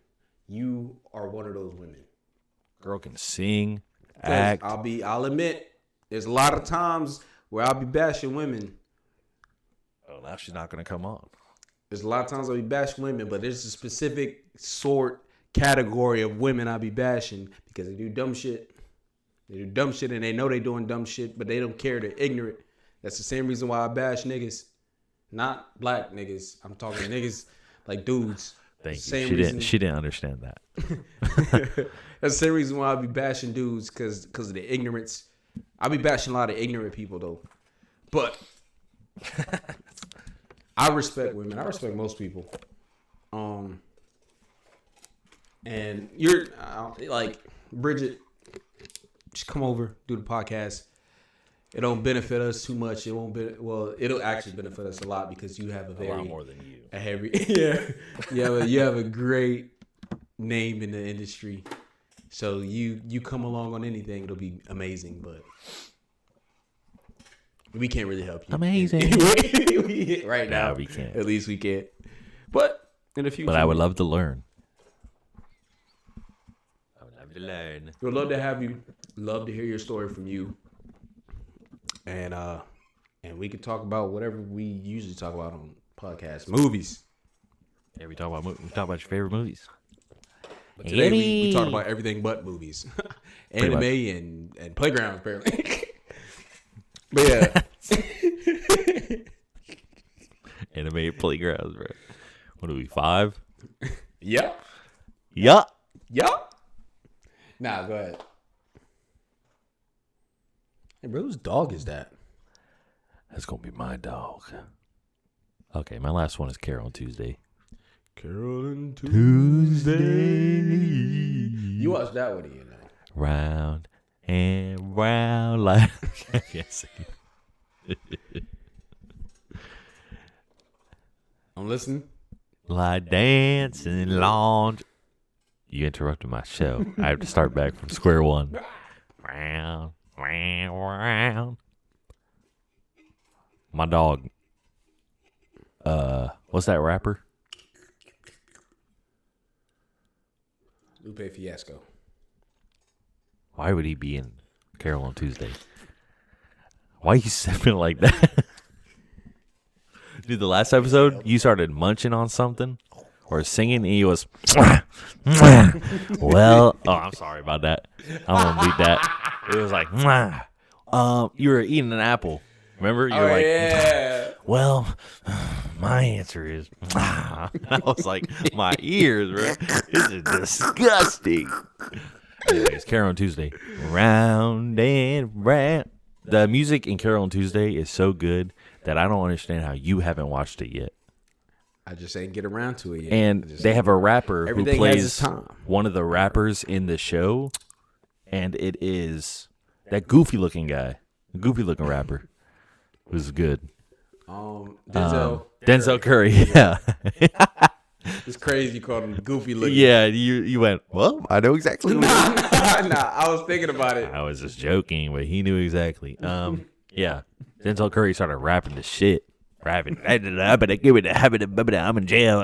you are one of those women.
Girl can sing, act.
I'll admit, there's a lot of times where I'll be bashing women.
Oh, now she's not going to come on.
There's a lot of times I'll be bashing women, but there's a specific category of women I'll be bashing because they do dumb shit. They do dumb shit and they know they doing dumb shit, but they don't care. They're ignorant. That's the same reason why I bash niggas. Not black niggas. I'm talking niggas like dudes.
Thank you. She didn't understand that.
That's the same reason why I be bashing dudes because of the ignorance. I be bashing a lot of ignorant people though. But I respect women. I respect most people. And you're Bridget, just come over, do the podcast. It don't benefit us too much. It won't it'll actually benefit us a lot because you have a
lot more than you.
You have a great name in the industry. So you come along on anything, it'll be amazing, but we can't really help you.
Amazing.
Right now.
No, we can't.
At least we can't. But in the future.
But I would love to learn.
We would love to have you. Love to hear your story from you. And we could talk about whatever we usually talk about on podcasts. Movies.
Yeah, we talk about your favorite movies.
But today we talked about everything but movies. Anime and playgrounds, apparently. But yeah.
Anime playgrounds, bro. What are we, 5?
Yeah.
Yeah.
Yeah. Nah, go ahead. Hey, bro, whose dog is that?
That's going to be my dog. Okay, my last one is Carol and Tuesday.
Carol and Tuesday. You watched that one, you know.
Round and round like... I can't sing it.
I'm listening.
Like dancing laundry. You interrupted my show. I have to start back from square one. Round, round, round. my dog. What's that rapper?
Lupe Fiasco.
Why would he be in Carol on Tuesday? Why you sipping like that? Dude, the last episode, you started munching on something or singing, and he was, well, oh, I'm sorry about that. I'm going to beat that. It was like, you were eating an apple. Remember? You were like,
yeah.
Well, my answer is, I was like, my ears, bro. This is disgusting. Anyways, Carol on Tuesday. Round and round. The music in Carol on Tuesday is so good that I don't understand how you haven't watched it yet.
I just ain't get around to it yet.
And they have a rapper who plays
time.
one of the rappers in the show, and it is that goofy looking guy, goofy looking rapper, who's good. Denzel Curry, yeah.
It's crazy you called him goofy looking.
Yeah, you went, well, I know exactly.
Nah, I was thinking about it.
I was just joking, but he knew exactly. Yeah, Denzel Curry started rapping the shit. Rapping. I'm in jail. I'm in jail.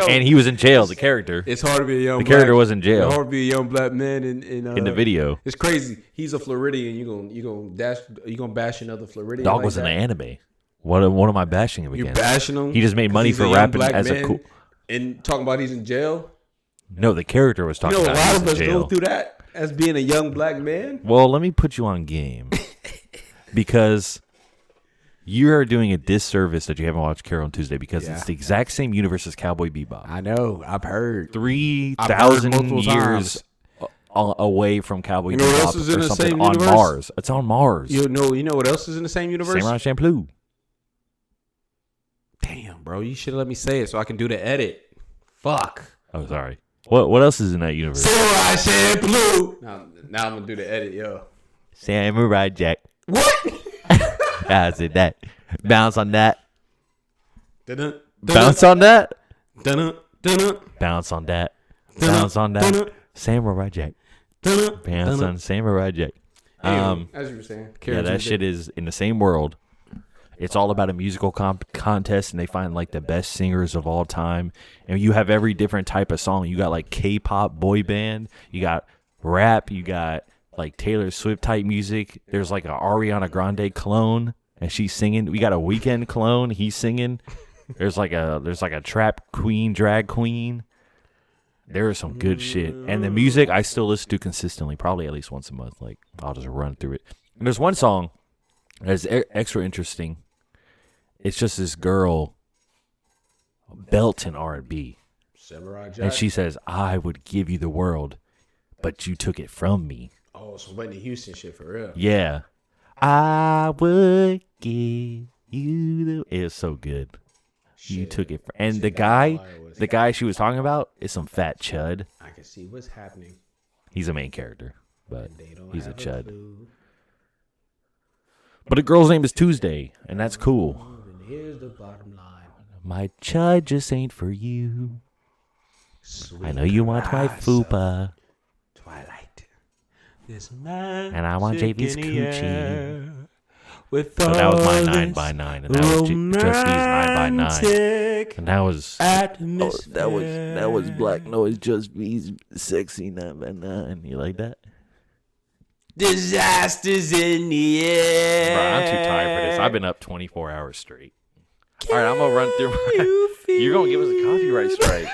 And he was in jail, the character.
It's hard to be a young
The character was in jail.
It's hard to be a young black man in
the video.
It's crazy. He's a Floridian. You gonna bash another Floridian?
Dog
like
was
that?
in an anime. What am I bashing him
You're
against?
bashing him?
He just made money for rapping as a cool.
And talking about he's in jail?
No, the character was talking about
a lot
he's
of
in
us
jail.
go through that as being a young black man.
Well, let me put you on game. Because you are doing a disservice that you haven't watched Carol on Tuesday because it's the exact same universe as Cowboy Bebop.
I know. I've heard.
3,000 years away from Cowboy Bebop
what else is in
or
the
something
same
on
universe?
Mars. It's on Mars.
You know what else is in the same universe?
Samurai Champloo.
Damn, bro. You should have let me say it so I can do the edit. Fuck.
Oh, sorry. What else is in that universe?
Samurai Champloo. Now I'm going to do the edit, yo.
Samurai Jack.
What?
I said that. Bounce on that.
Dun-dun,
Bounce on that.
dun-dun, dun-dun,
Bounce on that. Bounce on that. Samurai Jack.
dun-dun,
Bounce
dun-dun.
on Samurai Jack.
Anyway, as you were saying.
Yeah, that shit is in the same world. It's all about a musical contest, and they find like the best singers of all time. And you have every different type of song. You got like K-pop boy band. You got rap. You got like Taylor Swift type music. There's like a Ariana Grande clone, and she's singing. We got a Weeknd clone. He's singing. There's like a trap queen, drag queen. There is some good shit. And the music I still listen to consistently, probably at least once a month. Like I'll just run through it. And there's one song that's extra interesting. It's just this girl belting R&B.
Samurai Jack.
And she says, I would give you the world, but you took it from me.
Oh, so Whitney Houston shit for real.
Yeah. I would give you the... It is so good.
Shit.
You took it. And the guy she was talking about is some fat chud.
I can see what's happening.
He's a main character, but he's a chud.
Clue.
But the girl's name is Tuesday, and that's cool.
And here's the bottom line.
My chud just ain't for you.
Sweet
I know you want my
rise
fupa.
of Twilight. This
And I want JV's coochie.
With
So that was my 9x9, and that was Just V's 9x9, and that was that was Black Noise Just V's sexy 9x9. You like that?
disasters in the air.
Bro, I'm too tired for this. I've been up 24 hours straight. All right, I'm gonna run through. You're gonna give us a copyright strike.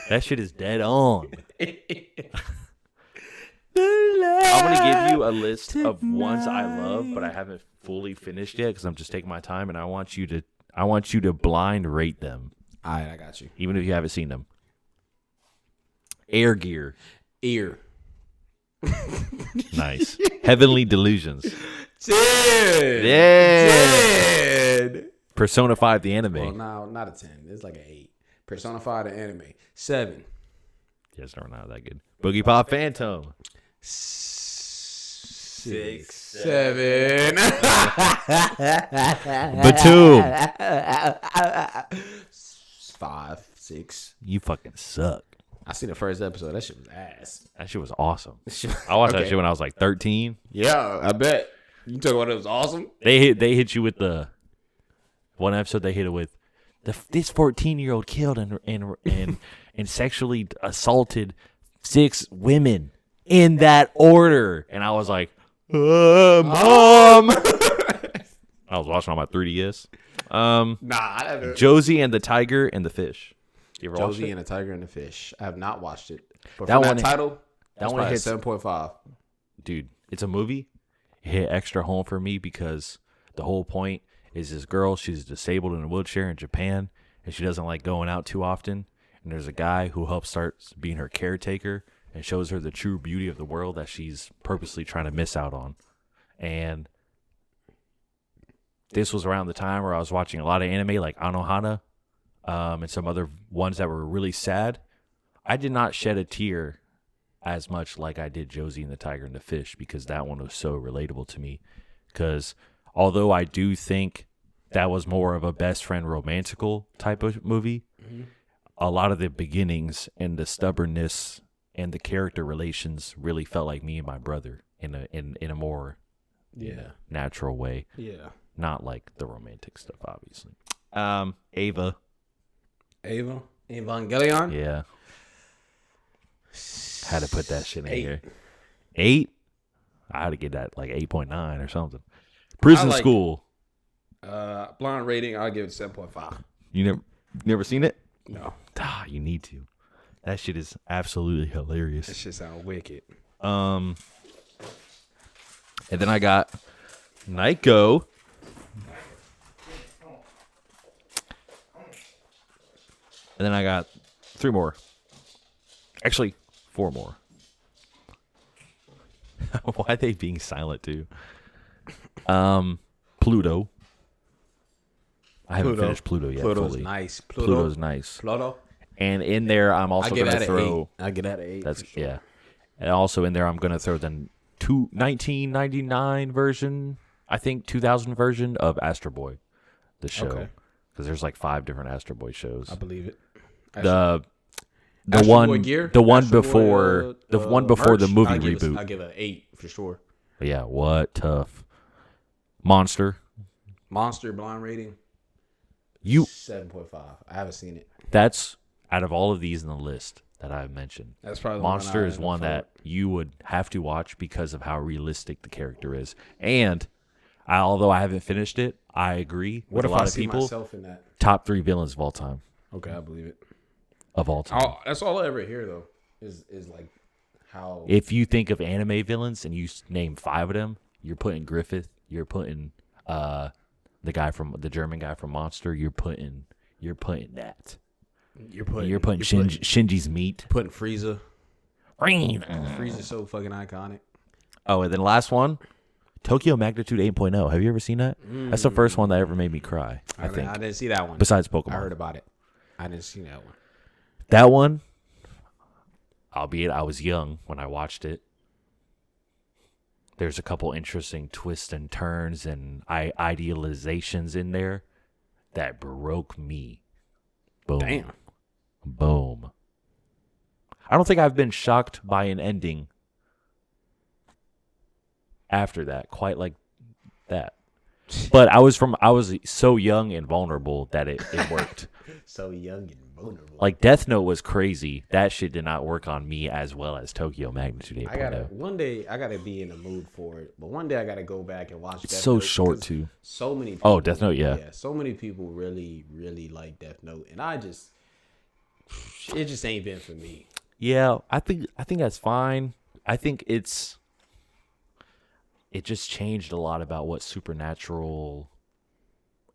That shit is dead on. I'm gonna give you a list of ones I love, but I haven't fully finished yet because I'm just taking my time, and I want you to blind rate them.
All right, I got you.
Even if you haven't seen them. Air Gear.
Ear.
Nice. Heavenly Delusions.
10.
Yeah.
10.
Persona 5 the anime.
Well, no, not a 10. It's like an 8. Persona 5 the anime. 7.
Yes, they're not that good. Boogie Pop Phantom.
6. 7.
Batum.
5. 6.
You fucking suck.
I seen the first episode. That shit was ass.
That shit was awesome. I watched that shit when I was like 13.
Yeah, I bet. You talking about it was awesome?
They hit you with the one episode. They hit it with this 14-year-old killed and sexually assaulted 6 women in that order, and I was like, Mom. I was watching on my 3DS.
Nah, I haven't.
Josie and the Tiger and the Fish. You ever watched
Josie
it?
and the Tiger and the Fish. I have not watched it. But
That
from
one-
that title,
that one hits
7.5.
Dude, it's a movie. It hit extra home for me because the whole point is this girl, she's disabled in a wheelchair in Japan, and she doesn't like going out too often. And there's a guy who helps start being her caretaker and shows her the true beauty of the world that she's purposely trying to miss out on. And this was around the time where I was watching a lot of anime like Anohana and some other ones that were really sad. I did not shed a tear as much like I did Josie and the Tiger and the Fish because that one was so relatable to me. Because although I do think that was more of a best friend romantical type of movie, a lot of the beginnings and the stubbornness and the character relations really felt like me and my brother in a more natural way.
Yeah.
Not like the romantic stuff, obviously. Ava.
Evangelion?
Yeah. Had to put that shit in
8.
here. 8? I had to get that like 8.9 or something. Prison School.
Blind rating, I'll give it 7.5.
You never seen it?
No.
You need to. That shit is absolutely hilarious.
That shit sound wicked.
And then I got Nico. And then I got 3 more. Actually, 4 more. Why are they being silent too? Pluto. I haven't finished Pluto yet.
Pluto's
fully.
nice.
Pluto's nice.
Pluto.
And in there, I'm also going to throw.
I get that at 8.
That's yeah. And also in there, I'm going to throw the 1999 version. I think 2000 version of Astro Boy, the show, because there's like 5 different Astro Boy shows.
I believe it.
The
Astro
one
Boy Gear?
the one
Astro
before
Boy,
the one before the
merch?
movie
I
reboot.
give it an 8 for sure.
Yeah, what tough. Monster.
Monster blind rating.
You
7.5. I haven't seen it.
That's out of all of these in the list that I've mentioned.
That's probably
Monster is one that you would have to watch because of how realistic the character is. And although I haven't finished it, I agree with a lot of people.
Myself in that?
Top 3 villains of all time.
Okay, I believe it.
Of all time.
That's all I ever hear though. Is like how
if you think of anime villains and you name 5 of them, you're putting Griffith, you're putting the German guy from Monster, you're putting that. You're putting Shinji's meat.
Putting Frieza.
Rain.
Frieza's so fucking iconic.
Oh, and then last one, Tokyo Magnitude 8.0. Have you ever seen that? That's the first one that ever made me cry, I think.
I didn't see that one.
Besides Pokemon.
I heard about it. I didn't see that one.
That one, albeit I was young when I watched it, there's a couple interesting twists and turns and idealizations in there that broke me. Boom.
Damn.
Boom. I don't think I've been shocked by an ending after that, quite like that. But I was so young and vulnerable that it worked.
So young and vulnerable.
Like Death Note was crazy. That shit did not work on me as well as Tokyo Magnitude 8.0.
One day I gotta be in the mood for it, but one day I gotta go back and watch.
It's Death so Note short too.
So many. People,
oh, Death Note, yeah.
So many people really, really like Death Note, and it just ain't been for me.
Yeah, I think that's fine. I think it just changed a lot about what supernatural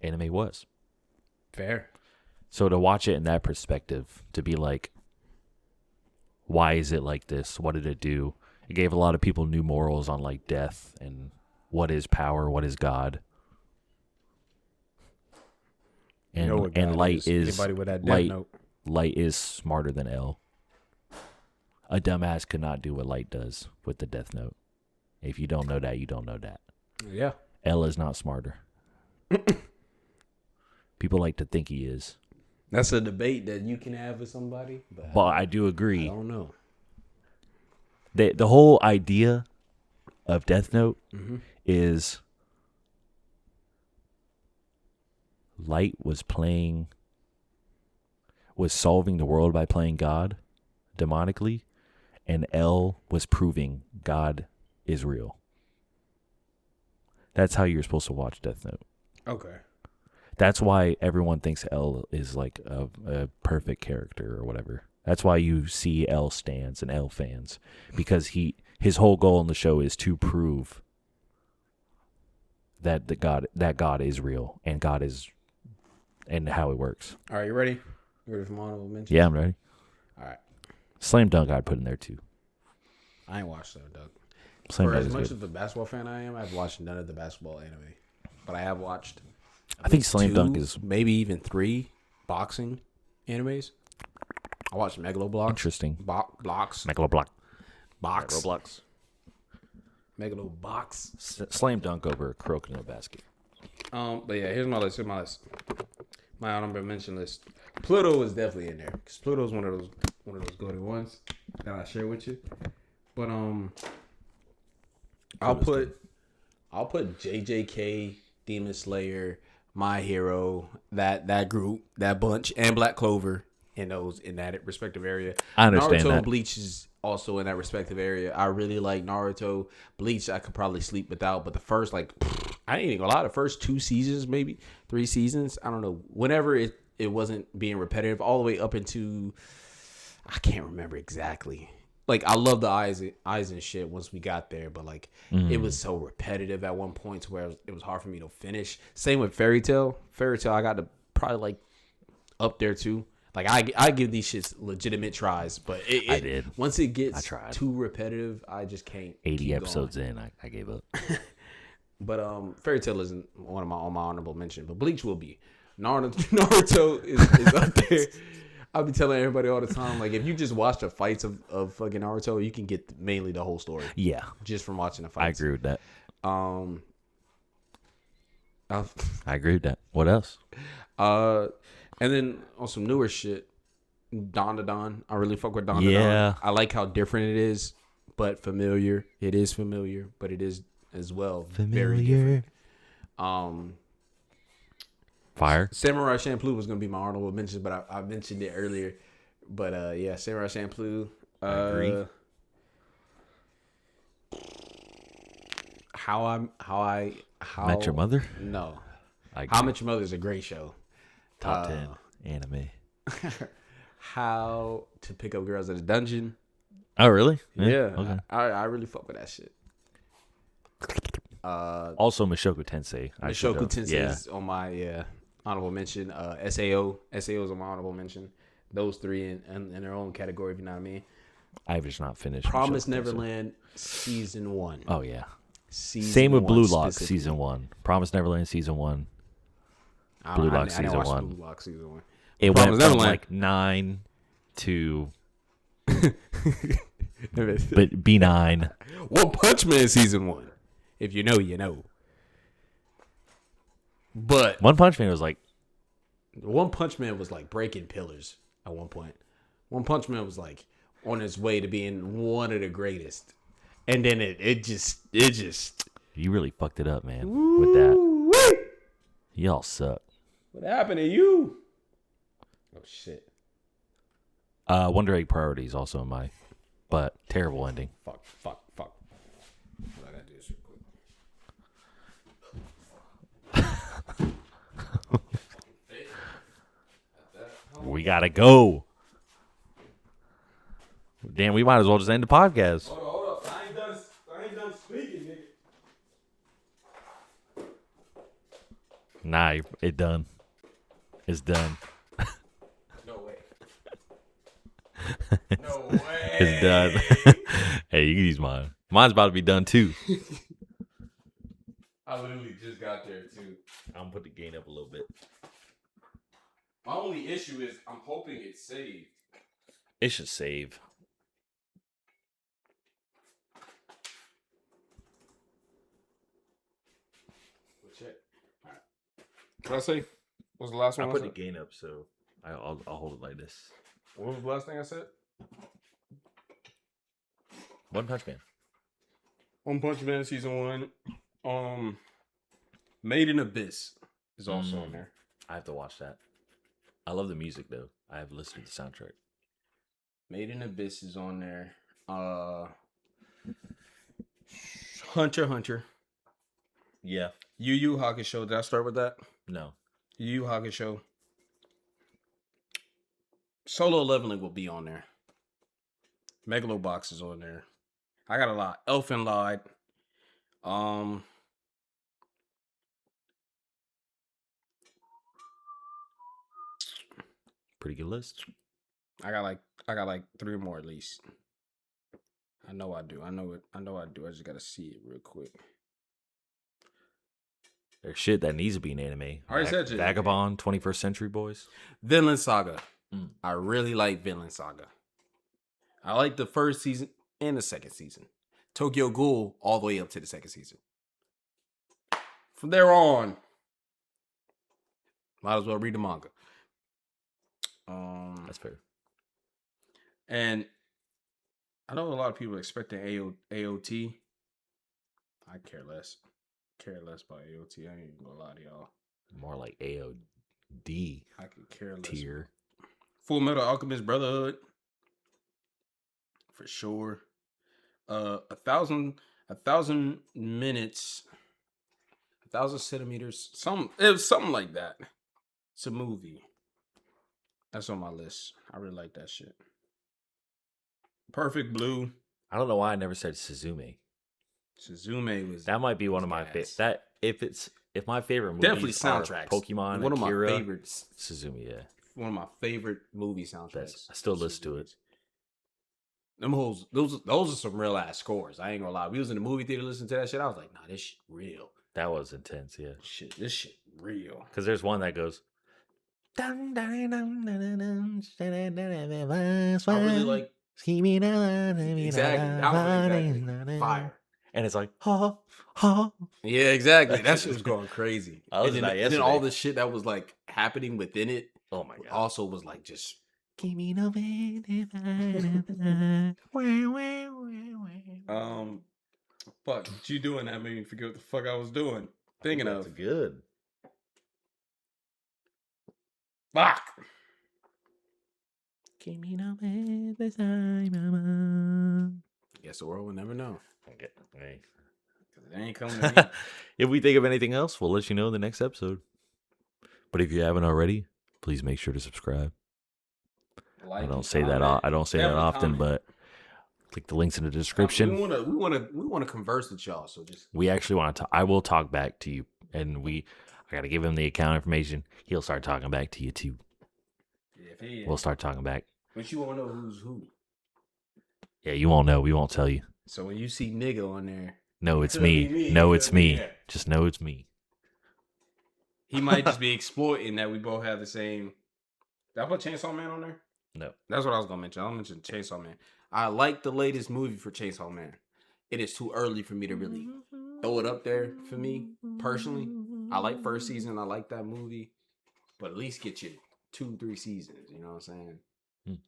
anime was.
Fair.
So to watch it in that perspective, to be like, why is it like this? What did it do? It gave a lot of people new morals on like death and what is power, what is God. And,
you know what
and light is
anybody with that Death Note.
Light is smarter than L. A dumbass could not do what Light does with the Death Note. If you don't know that, you don't know that.
Yeah.
L is not smarter. People like to think he is.
That's a debate that you can have with somebody.
But I do agree.
I don't know.
The whole idea of Death Note is Light was solving the world by playing God demonically, and L was proving God is real. That's how you're supposed to watch Death Note.
Okay.
That's why everyone thinks L is like a perfect character or whatever. That's why you see L stands and L fans, because his whole goal in the show is to prove that God is real and God is and how it works.
All right, you ready? You ready for my honorable mention?
Yeah, I'm ready.
All right.
Slam Dunk I'd put in there too.
I ain't watched Slam Dunk.
Slam
For
Dunk
as
is
much
good.
of a basketball fan I am, I've watched none of the basketball anime, but I have watched.
I think Slam Dunk is
maybe even 3 boxing animes. I watched Megaloblocks.
interesting.
Blocks.
Megaloblock.
Box.
Roblox.
Megalobox.
Slam Dunk over Kuroko no Basket.
But yeah, here's my list. My honorable mention list. Pluto is definitely in there because Pluto is one of those golden ones that I share with you. But I'll put JJK, Demon Slayer, My Hero, that group, that bunch, and Black Clover in that respective area.
I understand
Naruto
that.
and Bleach is also in that respective area. I really like Naruto. Bleach I could probably sleep without, but the first I ain't even gonna lie, the first 2 seasons, maybe 3 seasons, I don't know. Whenever it wasn't being repetitive, all the way up into I can't remember exactly. Like I love the eyes and shit once we got there, but like it was so repetitive at one point to where it was hard for me to finish. Same with Fairy Tail. Fairy Tail I got to probably like up there too. Like I give these shits legitimate tries, but
I did.
Once it gets too repetitive, I just can't.
80 episodes in, I gave up.
But Fairy Tail isn't on my honorable mention, but Bleach will be. Naruto is up there. I'll be telling everybody all the time, like if you just watch the fights of fucking Naruto, you can get mainly the whole story.
Yeah,
just from watching the
I
fights.
agree with that.
I
agree with that. What else?
And then on some newer shit, Don. I really fuck with Don.
Yeah.
I like how different it is, but familiar. It is familiar, but it is as well very different.
Fire.
Samurai Champloo was gonna be my honorable mention, but I mentioned it earlier. But yeah, Samurai Champloo.
I agree.
How
Met Your Mother?
No.
I
How Met Your Mother is a great show.
Top 10 anime.
How to Pick Up Girls at a Dungeon.
Oh, really?
Yeah.
Okay.
I really fuck with that shit.
Also, Mushoku Tensei.
Mushoku Tensei is on my honorable mention. SAO is on my honorable mention. Those 3 in their own category, if you know what I mean.
I've just not finished.
Promised Neverland season 1.
Oh yeah. Same with Blue Lock season 1. Promised Neverland season 1. Blue Lock season 1.
Blue Lock season 1.
It went from like 9 to but B9.
One Punch Man season 1. If you know, you know. But
One Punch Man was like
breaking pillars at one point. One Punch Man was like on his way to being one of the greatest. And then it just
you really fucked it up, man, with that. Y'all suck.
What happened to you? Oh shit.
Wonder Egg Priorities also in my but terrible ending.
Fuck. I gotta do this real quick.
We gotta go. Damn, we might as well just end the podcast.
Hold up. I ain't done speaking, nigga.
Nah, it done. It's done.
No way. No way.
It's done. Hey, you can use mine. Mine's about to be done too.
I literally just got there too.
I'm gonna put the gain up a little bit.
My only issue is I'm hoping it's saved.
It should save.
We'll check. All right. What I say? What was the last one?
I put the gain up, so I'll hold it like this.
What was the last thing I said?
One Punch Man.
One Punch Man season 1. Made in Abyss is also on there.
I have to watch that. I love the music though. I have listened to the soundtrack.
Made in Abyss is on there. Hunter Hunter.
Yeah.
Yu Yu Hakusho. Did I start with that?
No.
Yu Yu Hakusho. Solo Leveling will be on there. Megalobox is on there. I got a lot. Elfen Lied.
Pretty good list.
I got like 3 more at least. I know I do. I know I do. I just gotta see it real quick.
There's shit that needs to be an anime.
I already said it.
Vagabond, 21st Century Boys.
Vinland Saga. I really like Vinland Saga. I like the first season and the second season. Tokyo Ghoul all the way up to the second season. From there on, might as well read the manga.
That's fair.
And I know a lot of people are expecting AOT. I care less. Care less about AOT. I ain't even gonna lie to y'all.
More like AOD.
I could care less.
Tier.
Full Metal Alchemist Brotherhood. For sure. 1,000 minutes. 1,000 centimeters. It was something like that. It's a movie. That's on my list. I really like that shit. Perfect Blue.
I don't know why I never said Suzume.
Suzume was
that might be one of my favorite. If my favorite movies
definitely soundtracks.
Pokemon,
one
Akira,
of my favorites.
Suzume, yeah.
One of my favorite movie soundtracks.
I still listen to it.
Them hoes, those are some real ass scores. I ain't gonna lie. We was in the movie theater listening to that shit. I was like, nah, this shit real.
That was intense, yeah.
This shit real.
Because there's one that goes. I
really like. Exactly. Fire.
And it's like, ha, ha.
Yeah, exactly. That shit was going crazy.
And
then all the shit that was like happening within it.
Oh my god.
Also was like just. Fuck, you doing that made me forget what the fuck I was doing. Thinking of.
That's good.
Fuck. Guess the world will never know.
Okay. Hey.
It ain't coming to me.
If we think of anything else, we'll let you know in the next episode. But if you haven't already, please make sure to subscribe.
Like
I don't say that often, but click the links in the description.
We want to converse with y'all, so just
we actually want to. I will talk back to you, and I got to give him the account information. He'll start talking back to you too. Yeah, we'll start talking back.
But you won't know who's who.
Yeah, you won't know. We won't tell you.
So when you see nigga on there,
no, it's me. No, it's me. Yeah. Just know it's me.
He might just be exploiting that we both have the same. Did I put Chainsaw Man on there?
No.
That's what I was going to mention. I'll mention Chainsaw Man. I like the latest movie for Chainsaw Man. It is too early for me to really throw it up there for me, personally. I like first season. I like that movie. But at least get you 2-3 seasons. You know what I'm saying?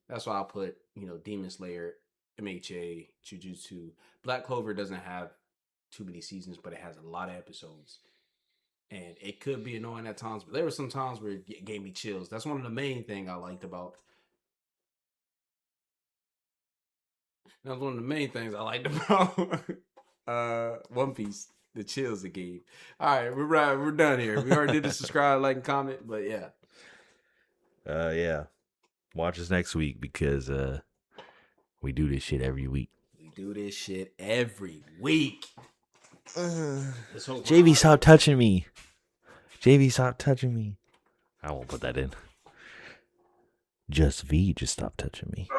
That's why I put, Demon Slayer, MHA, Jujutsu. Black Clover doesn't have too many seasons, but it has a lot of episodes. And it could be annoying at times, but there were some times where it gave me chills. That's one of the main things I liked about. That was one of the main things I liked about One Piece. The chills it gave. All right, we're done here. We already did the subscribe, like, and comment, but yeah.
Yeah. Watch us next week because we do this shit every week. JV, stop touching me. JV, stop touching me. I won't put that in. Jus.V, just stop touching me.